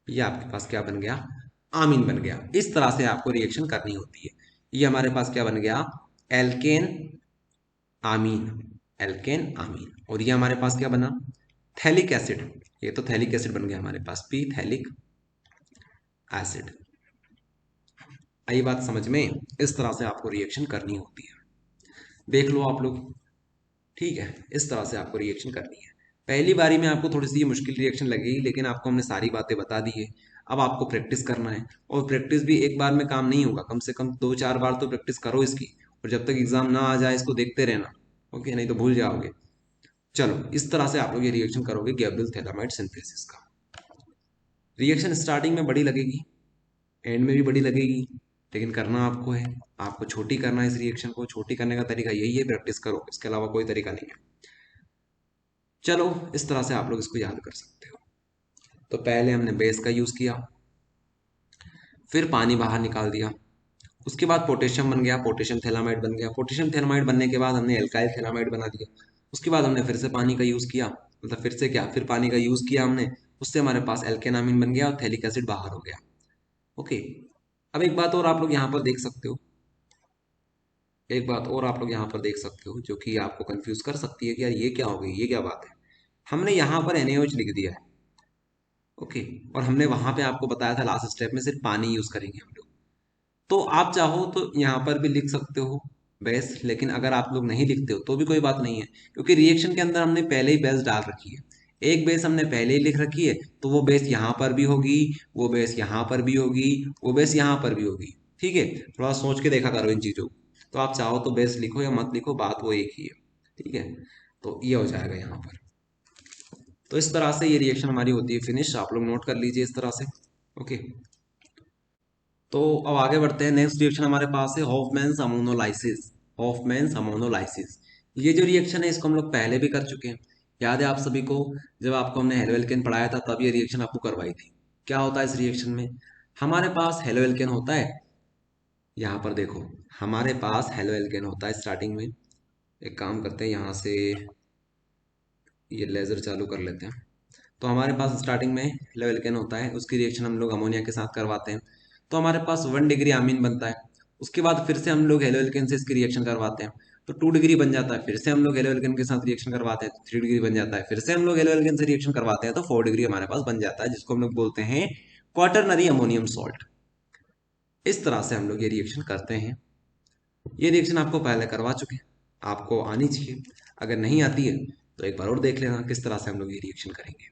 ये आपके पास क्या बन गया, आमीन बन गया। इस तरह से आपको रिएक्शन करनी होती है। ये हमारे पास क्या बन गया, एल्केन आमीन, एल्केन आमीन। और ये हमारे पास क्या बना, थैलिक एसिड, ये तो थैलिक एसिड बन गया हमारे पास, पी थैलिक एसिड। आई बात समझ में, इस तरह से आपको रिएक्शन करनी होती है, देख लो आप लोग। ठीक है, इस तरह से आपको रिएक्शन करनी है। पहली बारी में आपको थोड़ी सी मुश्किल रिएक्शन लगेगी, लेकिन आपको हमने सारी बातें बता दी है। अब आपको प्रैक्टिस करना है, और प्रैक्टिस भी एक बार में काम नहीं होगा, कम से कम 2-4 बार तो प्रैक्टिस करो इसकी, और जब तक एग्जाम ना आ जाए इसको देखते रहना। ओके, नहीं तो भूल जाओगे। चलो इस तरह से आप लोग ये रिएक्शन करोगे गैब्रियल थैलामाइड सिंथेसिस का। रिएक्शन स्टार्टिंग में बड़ी लगेगी, एंड में भी बड़ी लगेगी, लेकिन करना आपको है, आपको छोटी करना है। इस रिएक्शन को छोटी करने का तरीका यही है, प्रैक्टिस करो, इसके अलावा कोई तरीका नहीं है। चलो इस तरह से आप लोग इसको याद कर सकते हो। तो पहले हमने बेस का यूज किया, फिर पानी बाहर निकाल दिया, उसके बाद पोटेशियम बन गया, पोटेशियम थैलामाइड बन गया, पोटेशियम थैलामाइड बनने के बाद हमने एल्काइल थैलामाइड बना दिया। उसके बाद हमने फिर से पानी का यूज किया, मतलब फिर से क्या, फिर पानी का यूज किया हमने, उससे हमारे पास एल्केनामिन बन गया और थैलिक एसिड बाहर हो गया। ओके। अब एक बात और आप लोग यहाँ पर देख सकते हो, एक बात और आप लोग यहाँ पर देख सकते हो, जो कि आपको कंफ्यूज कर सकती है कि यार ये क्या हो गई, ये क्या बात है। हमने यहाँ पर NaOH लिख दिया है, ओके, और हमने वहां पे आपको बताया था लास्ट स्टेप में सिर्फ पानी यूज करेंगे हम लोग। तो आप चाहो तो यहाँ पर भी लिख सकते हो बेस, लेकिन अगर आप लोग नहीं लिखते हो तो भी कोई बात नहीं है, क्योंकि रिएक्शन के अंदर हमने पहले ही बेस डाल रखी है। एक बेस हमने पहले ही लिख रखी है, तो वो बेस यहाँ पर भी होगी, वो बेस यहाँ पर भी होगी, वो बेस यहाँ पर भी होगी। ठीक है, थोड़ा सोच के देखा करो इन चीजों को। तो आप चाहो तो बेस लिखो या मत लिखो, बात वो एक ही है। ठीक है, तो ये हो जाएगा यहाँ पर। तो इस तरह से ये रिएक्शन हमारी होती है फिनिश, आप लोग नोट कर लीजिए इस तरह से। ओके, तो अब आगे बढ़ते हैं। नेक्स्ट रिएक्शन हमारे पास है हॉफमैन्स अमोनोलाइसिस, हॉफमैन्स अमोनोलाइसिस। ये जो रिएक्शन है इसको हम लोग पहले भी कर चुके हैं, याद है आप सभी को, जब आपको हमने हेलो एल्केन पढ़ाया था तब ये रिएक्शन आपको करवाई थी। क्या होता है इस रिएक्शन में, हमारे पास हेलो एल्केन होता है, यहाँ पर देखो हमारे पास हेलो एल्केन होता है स्टार्टिंग में। एक काम करते हैं यहाँ से, ये लेजर चालू कर लेते हैं। तो हमारे पास स्टार्टिंग में हेलो एल्केन होता है, उसकी रिएक्शन हम लोग अमोनिया के साथ करवाते हैं, तो हमारे पास 1 डिग्री अमीन बनता है। उसके बाद फिर से हम लोग हेलो एल्केन से इसकी रिएक्शन करवाते हैं, तो 2 डिग्री बन जाता है। फिर से हम लोग हेलो एल्केन के साथ रिएक्शन करवाते हैं तो 3 डिग्री बन जाता है। फिर से हम लोग हेलो एल्केन से रिएक्शन करवाते हैं तो 4 डिग्री हमारे पास बन जाता है, जिसको हम लोग बोलते हैं क्वाटरनरी अमोनियम सॉल्ट। इस तरह से हम लोग ये रिएक्शन करते हैं। ये रिएक्शन आपको पहले करवा चुके हैं, आपको आनी चाहिए। अगर नहीं आती है तो एक बार और देख लेना किस तरह से हम लोग ये रिएक्शन करेंगे।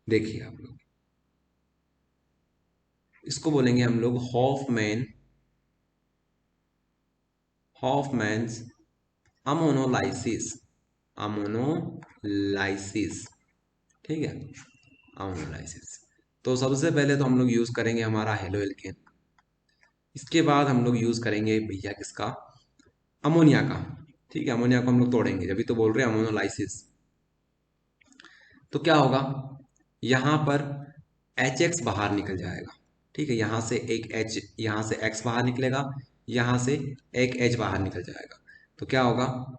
देखिए आप लोग, इसको बोलेंगे हम लोग हॉफमैन्स अमोनोलाइसिस। अमोनोलाइसिस, ठीक है, अमोनोलाइसिस। तो सबसे पहले तो हम लोग यूज करेंगे हमारा हेलो एल्केन। इसके बाद हम लोग यूज करेंगे भैया किसका, अमोनिया का। ठीक है, अमोनिया को हम लोग तोड़ेंगे, जब भी तो बोल रहे हैं अमोनोलाइसिस। तो क्या होगा, यहाँ पर एच एक्स बाहर निकल जाएगा। ठीक है, यहाँ से एक एच, यहाँ से एक्स बाहर निकलेगा, यहाँ से एक एच बाहर निकल जाएगा। तो क्या होगा,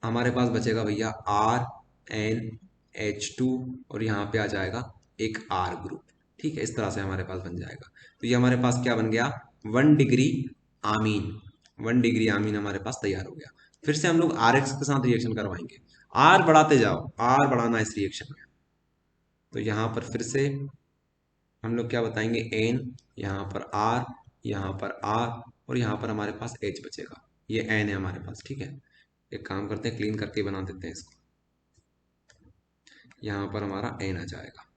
हमारे पास बचेगा भैया RNH2, और यहाँ पे आ जाएगा एक R ग्रुप। ठीक है, इस तरह से हमारे पास बन जाएगा। तो ये हमारे पास क्या बन गया, 1 डिग्री आमीन। 1 डिग्री आमीन हमारे पास तैयार हो गया। फिर से हम लोग RX के साथ रिएक्शन करवाएंगे। R बढ़ाते जाओ, R बढ़ाना इस रिएक्शन में। तो यहाँ पर फिर से हम लोग क्या बताएंगे, N, यहाँ पर R, यहाँ पर R, और यहाँ पर हमारे पास H बचेगा। ये N है हमारे पास। ठीक है, एक काम करते हैं, क्लीन करके बना देते हैं इसको। यहाँ पर हमारा N आ जाएगा।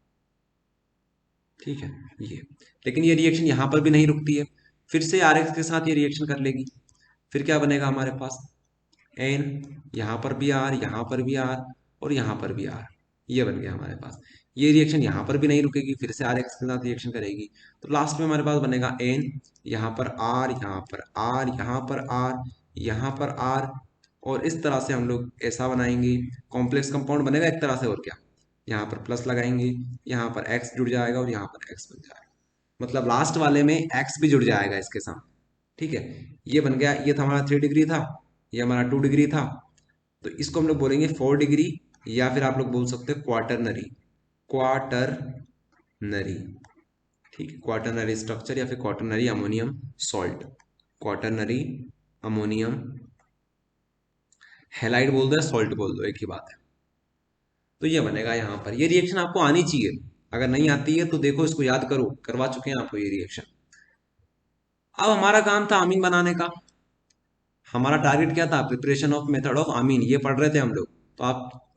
ठीक है, ये, लेकिन ये रिएक्शन यहाँ पर भी नहीं रुकती है, फिर से RX के साथ ये रिएक्शन कर लेगी। फिर क्या बनेगा हमारे पास, N, यहाँ पर भी R, यहाँ पर भी R, और यहाँ पर भी R। ये बन गया हमारे पास। ये रिएक्शन यहाँ पर भी नहीं रुकेगी, फिर से RX के साथ रिएक्शन करेगी। तो लास्ट में हमारे पास बनेगा N, यहाँ पर R, यहाँ पर R, यहाँ पर R, यहाँ पर R, और इस तरह से हम लोग ऐसा बनाएंगे, कॉम्प्लेक्स कंपाउंड बनेगा एक तरह से। और क्या, यहाँ पर प्लस लगाएंगे, यहाँ पर X जुड़ जाएगा, और यहाँ पर X बन जाएगा। मतलब लास्ट वाले में X भी जुड़ जाएगा इसके साथ। ठीक है, ये बन गया। ये था हमारा 3 डिग्री था, ये हमारा 2 डिग्री था। तो इसको हम लोग बोलेंगे 4 डिग्री, या फिर आप लोग बोल सकते हैं क्वाटरनरी। क्वाटरनरी, ठीक है, क्वाटरनरी स्ट्रक्चर या फिर quaternary ammonium salt. Quaternary ammonium halide बोल दो या सॉल्ट बोल दो, एक ही बात है। तो ये बनेगा यहाँ पर। ये रिएक्शन आपको आनी चाहिए, अगर नहीं आती है तो देखो इसको याद करो, करवा चुके हैं आपको ये रिएक्शन। अब हमारा काम था अमीन बनाने का। हमारा टारगेट क्या था, प्रिपरेशन ऑफ मेथड ऑफ अमीन, ये पढ़ रहे थे हम लोग।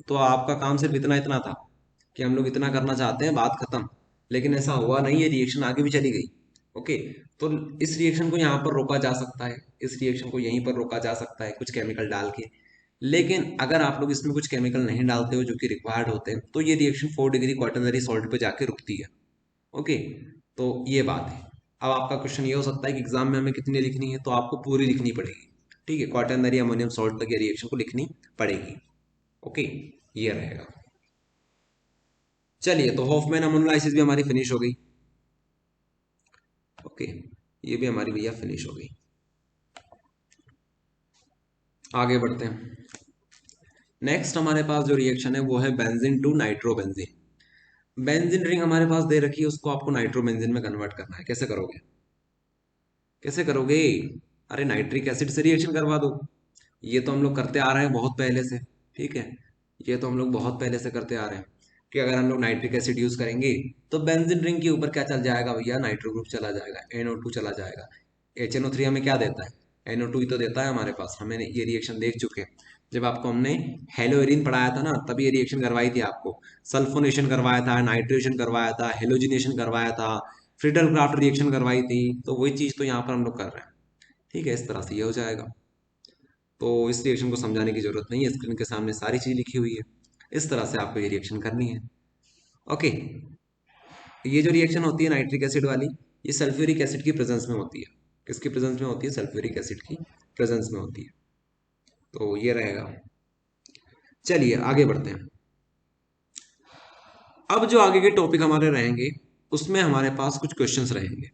तो आपका काम सिर्फ इतना इतना था कि हम लोग इतना करना चाहते हैं, बात खत्म। लेकिन ऐसा हुआ नहीं, ये रिएक्शन आगे भी चली गई। ओके, तो इस रिएक्शन को यहाँ पर रोका जा सकता है, इस रिएक्शन को यहीं पर रोका जा सकता है कुछ केमिकल डाल के। लेकिन अगर आप लोग इसमें कुछ केमिकल नहीं डालते हो जो कि रिक्वायर्ड होते हैं, तो ये रिएक्शन 4 डिग्री क्वाटरनरी सॉल्ट पे जाके रुकती है। ओके, तो ये बात है। अब आपका क्वेश्चन ये हो सकता है कि एग्जाम में हमें कितनी लिखनी है, तो आपको पूरी लिखनी पड़ेगी। ठीक है, क्वाटरनरी अमोनियम सॉल्ट तक ये रिएक्शन को लिखनी पड़ेगी। ओके, ये रहेगा। चलिए, तो हॉफमैन अमोनोलाइसिस भी हमारी फिनिश हो गई। ओके, ये भी हमारी भैया फिनिश हो गई। आगे बढ़ते हैं। नेक्स्ट हमारे पास जो रिएक्शन है वो है benzene to nitrobenzene. Benzene ring हमारे पास दे रखी है, उसको आपको नाइट्रोबेंजीन में कन्वर्ट करना है। कैसे करोगे, कैसे करोगे, अरे नाइट्रिक एसिड से रिएक्शन करवा दो। ये तो हम लोग करते आ रहे हैं बहुत पहले से। ठीक है, ये तो हम लोग बहुत पहले से करते आ रहे हैं कि अगर हम लोग नाइट्रिक एसिड यूज करेंगे तो बेंजीन रिंग के ऊपर क्या चल जाएगा भैया, नाइट्रो ग्रुप चला जाएगा, NO2 चला जाएगा। HNO3 हमें क्या देता है, NO2 ही तो देता है हमारे पास। हमें ये रिएक्शन देख चुके हैं, जब आपको हमने हेलोइरिन पढ़ाया था ना, तभी ये रिएक्शन करवाई थी आपको। सल्फोनेशन करवाया था, नाइट्रेशन करवाया था, हेलोजिनेशन करवाया था, फ्रिडल क्राफ्ट रिएक्शन करवाई थी। तो वही चीज तो यहाँ पर हम लोग कर रहे हैं। ठीक है, इस तरह से ये हो जाएगा। तो इस रिएक्शन को समझाने की जरूरत नहीं है, स्क्रीन के सामने सारी चीज लिखी हुई है। इस तरह से आपको ये रिएक्शन करनी है। ओके, ये जो रिएक्शन होती है नाइट्रिक एसिड वाली, ये सल्फ्यूरिक एसिड की प्रेजेंस में होती है। किसकी प्रेजेंस में होती है, सल्फ्यूरिक एसिड की प्रेजेंस में होती है। तो ये रहेगा। चलिए आगे बढ़ते हैं। अब जो आगे के टॉपिक हमारे रहेंगे उसमें हमारे पास कुछ क्वेश्चंस रहेंगे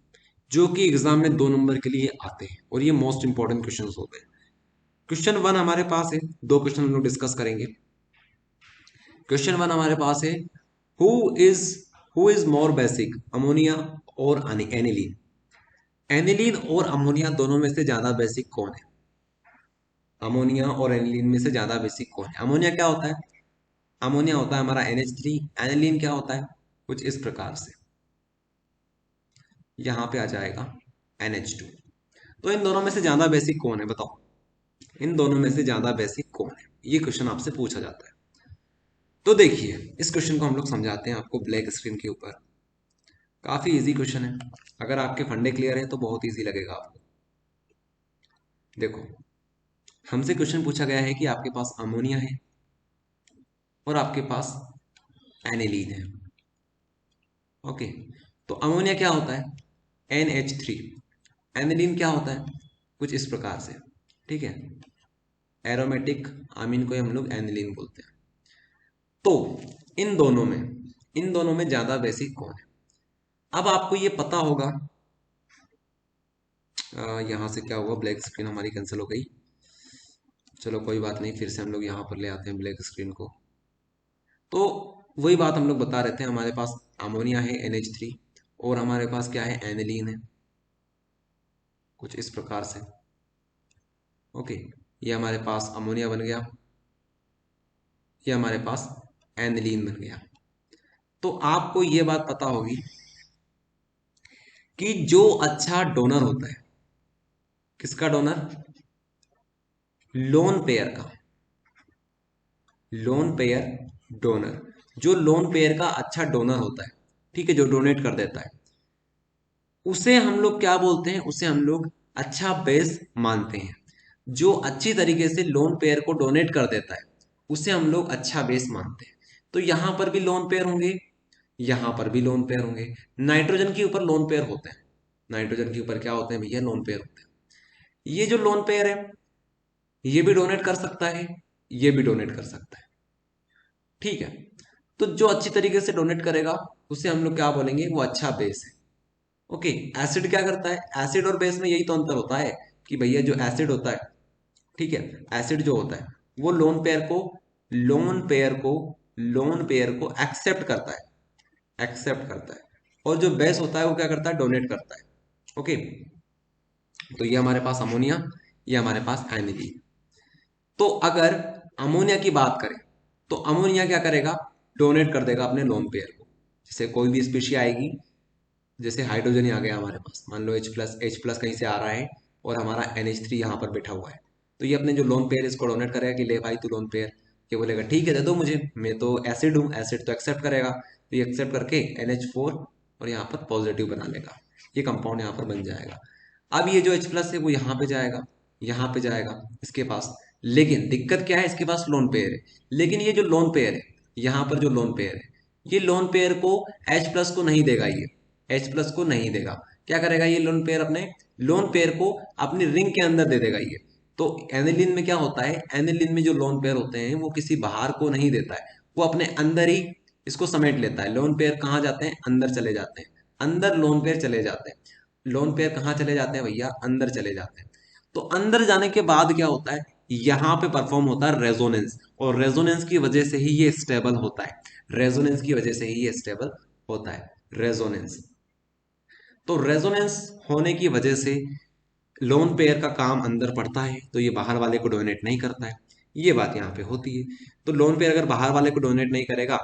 जो कि एग्जाम में 2 नंबर के लिए आते हैं, और ये मोस्ट इंपॉर्टेंट क्वेश्चंस होते हैं। क्वेश्चन 1 हमारे पास है, 2 क्वेश्चन हम लोग डिस्कस करेंगे। क्वेश्चन वन हमारे पास है, who is who is more basic, ammonia और एनिलीन। एनिलीन और अमोनिया दोनों में से ज्यादा बेसिक कौन है? अमोनिया और एनिलीन में से ज्यादा बेसिक कौन है? अमोनिया क्या होता है? अमोनिया होता है हमारा NH3। एनिलीन क्या होता है? कुछ इस प्रकार से यहां पे आ जाएगा NH2। तो इन दोनों में से ज्यादा बेसिक कौन है बताओ? इन दोनों में से ज्यादा बेसिक कौन है, ये क्वेश्चन आपसे पूछा जाता है। तो देखिए, इस क्वेश्चन को हम लोग समझाते हैं आपको ब्लैक स्क्रीन के ऊपर। काफी इजी क्वेश्चन है, अगर आपके फंडे क्लियर है तो बहुत इजी लगेगा आपको। देखो, हमसे क्वेश्चन पूछा गया है कि आपके पास अमोनिया है और आपके पास एनिलीन है। ओके, तो अमोनिया क्या होता है? NH3। एनिलीन क्या होता है? कुछ इस प्रकार से, ठीक है। एरोमेटिक अमीन को हम लोग एनिलीन बोलते हैं। तो इन दोनों में ज्यादा बेसिक कौन है? अब आपको ये पता होगा, यहाँ से क्या हुआ, ब्लैक स्क्रीन हमारी कैंसिल हो गई। चलो कोई बात नहीं, फिर से हम लोग यहाँ पर ले आते हैं ब्लैक स्क्रीन को। तो वही बात हम लोग बता रहे थे, हमारे पास अमोनिया है NH3 और हमारे पास क्या है, एनिलीन है, कुछ इस प्रकार से। ओके, ये हमारे पास अमोनिया बन गया, ये हमारे पास एनिलीन बन गया। तो आपको ये बात पता होगी कि जो अच्छा डोनर होता है, किसका डोनर? लोन पेयर का। लोन पेयर डोनर, जो लोन पेयर का अच्छा डोनर होता है, ठीक है, जो डोनेट कर देता है, उसे हम लोग क्या बोलते हैं? उसे हम लोग अच्छा बेस मानते हैं। जो अच्छी तरीके से लोन पेयर को डोनेट कर देता है उसे हम लोग अच्छा बेस मानते हैं। तो यहां पर भी लोन पेयर होंगे, यहां पर भी लोन पेयर होंगे। नाइट्रोजन के ऊपर लोन पेयर होते हैं। नाइट्रोजन के ऊपर क्या होते हैं भैया? लोन पेयर होते हैं। ये जो लोन पेयर है, ये भी डोनेट कर सकता है, ये भी डोनेट कर सकता है, ठीक है। तो जो अच्छी तरीके से डोनेट करेगा उसे हम लोग क्या बोलेंगे? वो अच्छा बेस है। ओके, एसिड क्या करता है? एसिड और बेस में यही तो अंतर होता है कि भैया जो एसिड होता है, ठीक है, एसिड जो होता है वो लोन पेयर को एक्सेप्ट करता है, एक्सेप्ट करता है। और जो बेस होता है वो क्या करता है? डोनेट करता है। ओके, तो ये हमारे पास अमोनिया, ये हमारे पास एनिलीन। तो अगर अमोनिया की बात करें तो अमोनिया क्या करेगा? डोनेट कर देगा अपने लोन पेयर को। जैसे कोई भी स्पीशी आएगी, जैसे हाइड्रोजन ही आ गया हमारे पास, मान लो H+ कहीं से आ रहा है और हमारा NH3 यहाँ पर बैठा हुआ है, तो ये अपने जो लोन पेयर इसको डोनेट करेगा कि ले भाई तू लोन पेयर। ये बोलेगा ठीक है दे दो मुझे, मैं तो एसिड हूँ, एसिड तो एक्सेप्ट करेगा। तो ये एक्सेप्ट करके NH4 और यहाँ पर पॉजिटिव बना लेगा, ये कंपाउंड यहाँ पर बन जाएगा। अब ये जो H+ है वो यहाँ पे जाएगा, यहाँ पे जाएगा इसके पास। लेकिन दिक्कत क्या है? इसके पास लोन पेयर है, लेकिन ये जो लोन पेयर है, यहाँ पर जो लोन पेयर है, ये लोन पेयर को H+ को नहीं देगा, ये H+ को नहीं देगा। क्या करेगा ये लोन पेयर? अपने लोन पेयर को अपनी रिंग के अंदर दे देगा ये। तो एनिलीन में क्या होता है? एनिलीन में जो लोन पेयर होते हैं वो किसी बाहर को नहीं देता है, वो अपने अंदर ही इसको समेट लेता है। लोन पेयर कहाँ जाते हैं? अंदर चले जाते हैं, अंदर लोन पेयर चले जाते हैं। लोन पेयर कहाँ चले जाते हैं भैया? अंदर चले जाते हैं। तो अंदर जाने के बाद क्या होता है? यहाँ पे परफॉर्म होता है रेजोनेंस, और रेजोनेंस की वजह से ही ये स्टेबल होता है। रेजोनेंस की वजह से ही ये स्टेबल होता है, रेजोनेंस। तो रेजोनेंस होने की वजह से लोन पेयर का काम अंदर पड़ता है, तो ये बाहर वाले को डोनेट नहीं करता है। ये बात यहाँ पे होती है। तो लोन पेयर अगर बाहर वाले को डोनेट नहीं करेगा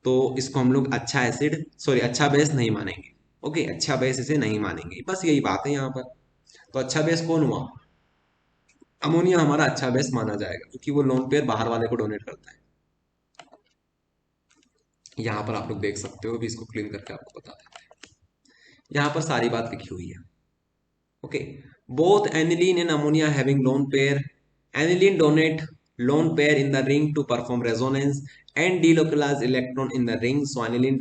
तो इसको हम लोग अच्छा एसिड, सॉरी अच्छा बेस नहीं मानेंगे। ओके, अच्छा बेस इसे नहीं मानेंगे, बस यही बात है यहाँ पर। तो अच्छा बेस कौन हुआ? अमोनिया हमारा अच्छा बेस माना जाएगा क्योंकि वो लोन पेयर बाहर वाले को डोनेट करता है। यहाँ पर आप लोग देख सकते हो, भी इसको क्लीन करके आपको बता देते हैं। यहाँ पर सारी बात लिखी हुई है। Okay, both aniline and ammonia having lone pair. Aniline donate lone pair in the ring to perform resonance and delocalize electron in the ring. So aniline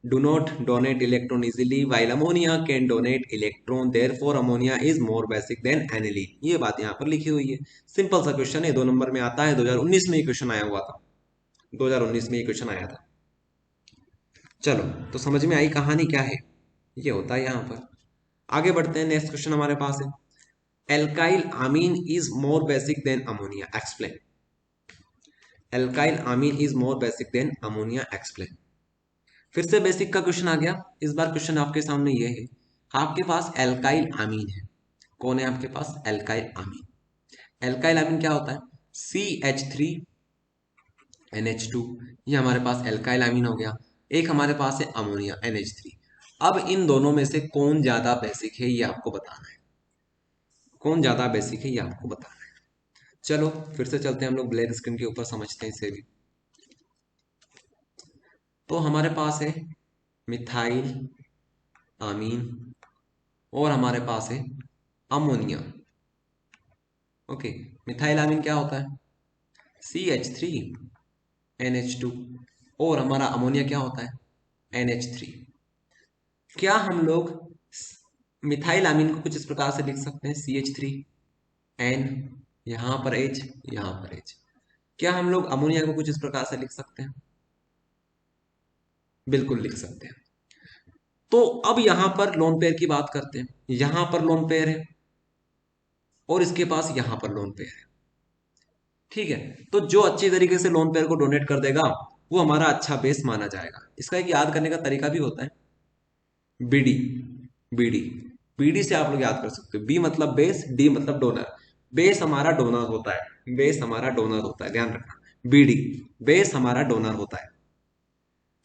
do not donate electron easily, while ammonia can donate electron. Therefore ammonia is more basic than aniline. ये बात यहाँ पर लिखी हुई है। Simple सा question है, 2 number में आता है। 2019 में ये क्वेश्चन आया हुआ था, 2019 में ये क्वेश्चन आया था। चलो, तो समझ में आई कहानी क्या है? ये होता है यहाँ पर। आगे बढ़ते हैं, नेक्स्ट क्वेश्चन हमारे पास है, alkyl amine is more basic than ammonia, explain. Alkyl amine is more basic than ammonia, explain. फिर से बेसिक का क्वेश्चन आ गया। इस बार क्वेश्चन आपके सामने ये है, आपके पास एल्काइल अमीन है। कौन है आपके पास? एल्काइल अमीन। एल्काइल अमीन क्या होता है? CH3NH2, ये हमारे पास एल्काइल अमीन हो गया। एक हमारे पास है अमोनिया, NH3। अब इन दोनों में से कौन ज्यादा बेसिक है ये आपको बताना है। कौन ज्यादा बेसिक है ये आपको बताना है। चलो फिर से चलते हैं हम लोग ब्लैक स्क्रीन के ऊपर, समझते हैं इसे भी। तो हमारे पास है मिथाइल अमीन और हमारे पास है अमोनिया। ओके, मिथाइल अमीन क्या होता है? CH3NH2। और हमारा अमोनिया क्या होता है? NH3। क्या हम लोग मिथाइल अमीन को कुछ इस प्रकार से लिख सकते हैं? CH3N, यहां पर H, यहां पर H। क्या हम लोग अमोनिया को कुछ इस प्रकार से लिख सकते हैं? बिल्कुल लिख सकते हैं। तो अब यहां पर लोन पेयर की बात करते हैं। यहां पर लोन पेयर है और इसके पास यहां पर लोन पेयर है। ठीक है, तो जो अच्छी तरीके से लोन पेयर को डोनेट कर देगा वो हमारा अच्छा बेस माना जाएगा। इसका एक याद करने का तरीका भी होता है, बीडी। बीडी, बीडी से आप लोग याद कर सकते हो। बी मतलब बेस, डी मतलब डोनर। बेस हमारा डोनर होता है, बेस हमारा डोनर होता है, ध्यान रखना। बीडी, बेस हमारा डोनर होता है।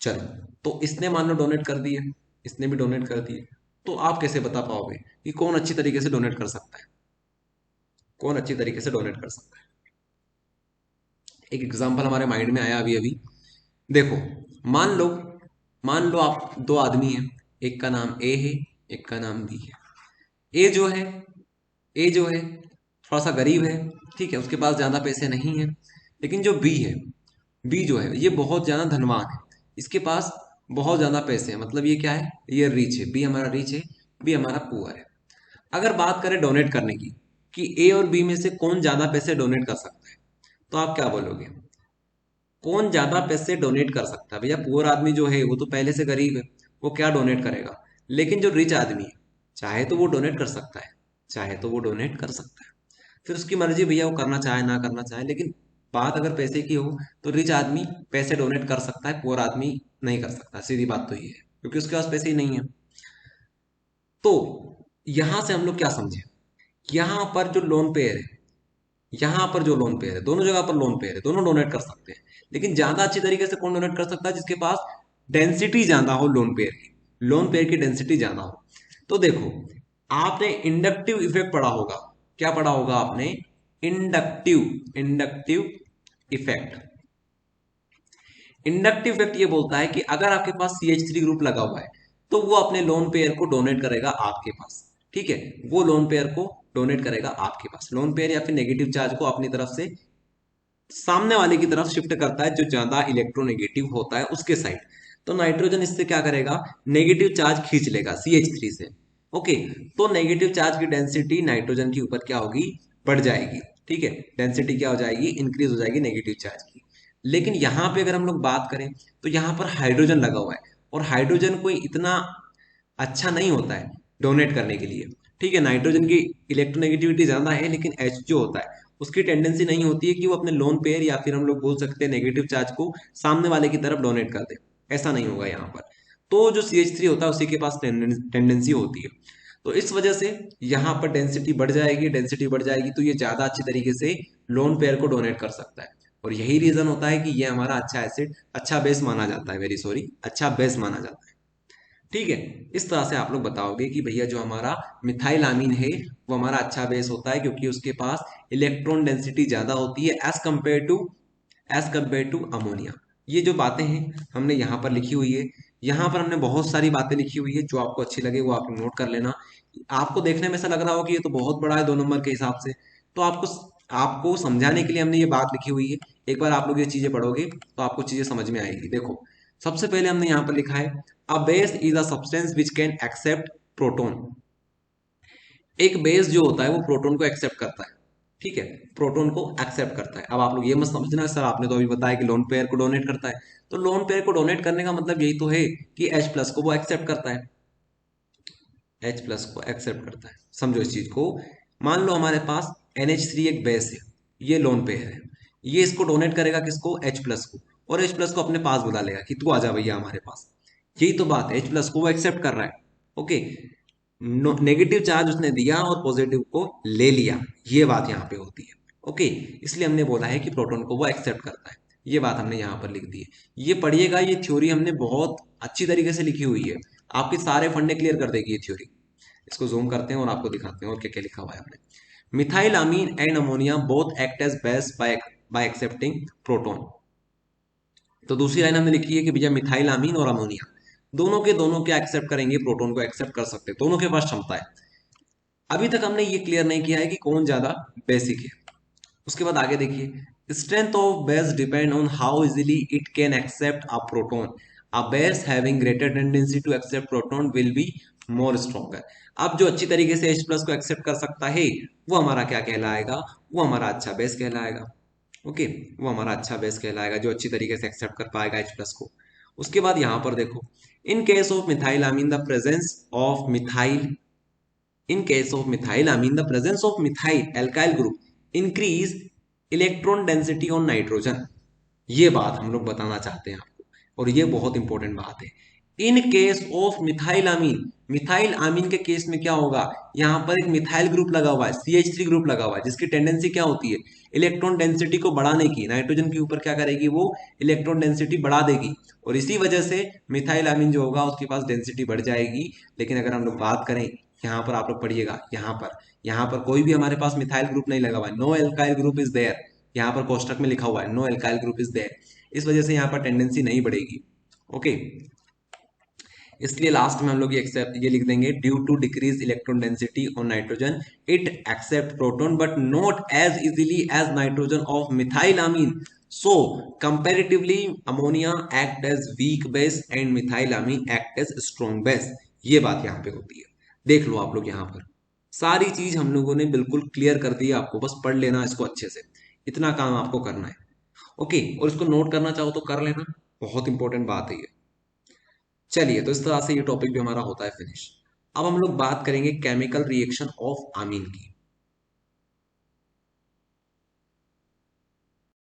चलो, तो इसने मान लो डोनेट कर दिए, इसने भी डोनेट कर दिए। तो आप कैसे बता पाओगे कि कौन अच्छी तरीके से डोनेट कर सकता है? कौन अच्छी तरीके से डोनेट कर सकता है? एक एग्जांपल हमारे माइंड में आया अभी अभी। देखो, मान लो, मान लो आप दो आदमी हैं, एक का नाम ए है, एक का नाम बी है। ए जो है, ए जो है थोड़ा सा गरीब है, ठीक है, उसके पास ज्यादा पैसे नहीं है। लेकिन जो बी है, बी जो है ये बहुत ज्यादा धनवान है, इसके पास बहुत ज्यादा पैसे हैं। मतलब ये क्या है? ये रिच है। बी हमारा रिच है, बी हमारा पुअर है। अगर बात करें डोनेट करने की, कि ए और बी में से कौन ज्यादा पैसे डोनेट कर सकता है, तो आप क्या बोलोगे? कौन ज्यादा पैसे डोनेट कर सकता है? भैया पुअर आदमी जो है वो तो पहले से गरीब है, वो क्या डोनेट करेगा। लेकिन जो रिच आदमी है, चाहे तो वो डोनेट कर सकता है, चाहे तो वो डोनेट कर सकता है। फिर उसकी मर्जी भैया, वो करना चाहे ना करना चाहे। लेकिन बात अगर पैसे की हो तो रिच आदमी पैसे डोनेट कर सकता है, पुअर आदमी नहीं कर सकता। सीधी बात तो ये है, क्योंकि उसके पास पैसे ही नहीं है। तो यहां से हम लोग क्या समझे? यहां पर जो लोन पेयर है, यहां पर जो लोन पेयर है, दोनों जगह पर लोन पेयर है, दोनों डोनेट कर सकते हैं। लेकिन ज्यादा अच्छी तरीके से कौन डोनेट कर सकता है? जिसके पास डेंसिटी ज्यादा हो लोन पेयर की, लोन पेयर की डेंसिटी ज्यादा हो। तो देखो, आपने इंडक्टिव इफेक्ट पढ़ा होगा। क्या पढ़ा होगा आपने? Inductive, inductive effect. Inductive effect ये बोलता है कि अगर आपके पास CH3 ग्रुप लगा हुआ है तो वो अपने लोन पेयर को डोनेट करेगा आपके पास। ठीक है, वो लोन पेयर को डोनेट करेगा आपके पास। लोन पेयर या फिर नेगेटिव चार्ज को अपनी तरफ से सामने वाले की तरफ शिफ्ट करता है, जो ज्यादा इलेक्ट्रोनेगेटिव होता है उसके साइड। तो नाइट्रोजन इससे क्या करेगा? नेगेटिव चार्ज खींच लेगा CH3 से। ओके, तो नेगेटिव चार्ज की डेंसिटी नाइट्रोजन के ऊपर क्या होगी? बढ़ जाएगी। ठीक है, डेंसिटी क्या हो जाएगी? इंक्रीज हो जाएगी नेगेटिव चार्ज की। लेकिन यहां पे अगर हम लोग बात करें तो यहां पर हाइड्रोजन लगा हुआ है, और हाइड्रोजन कोई इतना अच्छा नहीं होता है डोनेट करने के लिए। ठीक है, नाइट्रोजन की इलेक्ट्रोनेगेटिविटी ज्यादा है, लेकिन H जो होता है उसकी टेंडेंसी नहीं होती है कि वो अपने लोन पेयर या फिर हम लोग बोल सकते हैं नेगेटिव चार्ज को सामने वाले की तरफ डोनेट कर दे। ऐसा नहीं होगा यहाँ पर। तो जो CH3 होता है उसी के पास टेंडेंसी होती है। तो इस वजह से यहाँ पर डेंसिटी बढ़ जाएगी, डेंसिटी बढ़ जाएगी तो ये ज्यादा अच्छी तरीके से लोन पेयर को डोनेट कर सकता है। और यही रीजन होता है कि ये हमारा अच्छा एसिड, अच्छा बेस माना जाता है, वेरी सॉरी, अच्छा बेस माना जाता है। ठीक है, इस तरह से आप लोग बताओगे कि भैया जो हमारा मिथाइल अमीन है वो हमारा अच्छा बेस होता है, क्योंकि उसके पास इलेक्ट्रॉन डेंसिटी ज्यादा होती है एज कंपेयर टू अमोनिया। ये जो बातें हैं हमने यहाँ पर लिखी हुई है। यहाँ पर हमने बहुत सारी बातें लिखी हुई है, जो आपको अच्छी लगे वो आप नोट कर लेना। आपको देखने में ऐसा लग रहा हो कि ये तो बहुत बड़ा है 2 नंबर के हिसाब से, तो आपको आपको समझाने के लिए हमने ये बात लिखी हुई है। एक बार आप लोग ये चीजें पढ़ोगे तो आपको चीजें समझ में आएगी। देखो, सबसे पहले हमने यहाँ पर लिखा है, a base is a substance which can accept proton. एक बेस जो होता है वो प्रोटोन को एक्सेप्ट करता है। ठीक है, प्रोटोन को एक्सेप्ट करता है। अब आप लोग ये मत समझना सर आपने तो अभी बताया कि लोन पेयर को डोनेट करता है। तो लोन पेयर को डोनेट करने का मतलब यही तो है कि H प्लस को वो एक्सेप्ट करता है, H प्लस को एक्सेप्ट करता है। समझो इस चीज को। मान लो हमारे पास NH3 एक बेस है, ये लोन पेयर है। ये इसको डोनेट करेगा किसको, H प्लस को, और H प्लस को अपने पास बुला लेगा कि तू आ जा भैया हमारे पास। यही तो बात है, H प्लस को वो एक्सेप्ट कर रहा है। ओके, नेगेटिव चार्ज उसने दिया और पॉजिटिव को ले लिया, ये बात यहाँ पे होती है। ओके, इसलिए हमने बोला है कि प्रोटॉन को वो एक्सेप्ट करता है, ये बात हमने यहाँ पर लिख दी है। ये पढ़िएगा, ये थ्योरी हमने बहुत अच्छी तरीके से लिखी हुई है, आपके सारे फंडे क्लियर कर देगी ये थ्योरी। इसको जूम करते हैं और आपको दिखाते हैं और क्या क्या लिखा हुआ है हमने। Methyl amine and ammonia both act as base by accepting proton. तो दूसरी लाइन हमने लिखी है कि भैया मिथाइल अमीन और अमोनिया दोनों के दोनों क्या एक्सेप्ट करेंगे, प्रोटॉन को एक्सेप्ट कर सकते हैं, दोनों के पास क्षमता है। अभी तक हमने ये क्लियर नहीं किया है कि कौन ज्यादा बेसिक है। उसके बाद आगे देखिए, strength of base depend on how easily it can accept a proton. A base having greater tendency to accept proton will be more stronger. अब जो अच्छी तरीके से H प्लस को एक्सेप्ट कर सकता है वो हमारा क्या कहलाएगा, वो हमारा अच्छा बेस कहलाएगा। ओके, वो हमारा अच्छा बेस कहलाएगा जो अच्छी तरीके से एक्सेप्ट कर पाएगा H प्लस को। उसके बाद यहाँ पर देखो, in case of methyl amine the presence of methyl in case of methyl amine the presence of methyl alkyl group increase electron density on nitrogen। ये बात हम लोग बताना चाहते हैं आपको, और ये बहुत इंपॉर्टेंट बात है। In case of methyl amine, methyl amine के केस में क्या होगा, यहाँ पर एक मिथाइल ग्रुप लगा हुआ है, CH3 ग्रुप लगा हुआ है, जिसकी टेंडेंसी क्या होती है, इलेक्ट्रॉन डेंसिटी को बढ़ाने की, नाइट्रोजन के ऊपर क्या करेगी वो, इलेक्ट्रॉन डेंसिटी बढ़ा देगी, और इसी वजह से मिथाइल अमीन जो होगा उसके पास डेंसिटी बढ़ जाएगी। लेकिन अगर हम लोग बात करें, यहाँ पर आप लोग पढ़िएगा, यहाँ पर कोई भी हमारे पास मिथाइल ग्रुप नहीं लगा हुआ है, no alkyl group is there, यहाँ पर कोष्टक में लिखा हुआ है no alkyl group is there, इस वजह से यहाँ पर टेंडेंसी नहीं बढ़ेगी। ओके, इसलिए लास्ट में हम लोग ये लिख देंगे, due to decrease electron density on nitrogen it accept proton but not as easily as nitrogen of methyl amine, so comparatively ammonia act as weak base and methyl amine act as strong base. ये बात यहाँ पे होती है, देख लो आप लोग, यहाँ पर सारी चीज हम लोगों ने बिल्कुल क्लियर कर दी है, आपको बस पढ़ लेना इसको अच्छे से, इतना काम आपको करना है। ओके, और इसको नोट करना चाहो तो कर लेना, बहुत इंपॉर्टेंट बात है ये। चलिए, तो इस तरह से ये टॉपिक भी हमारा होता है फिनिश। अब हम लोग बात करेंगे केमिकल रिएक्शन ऑफ अमीन की।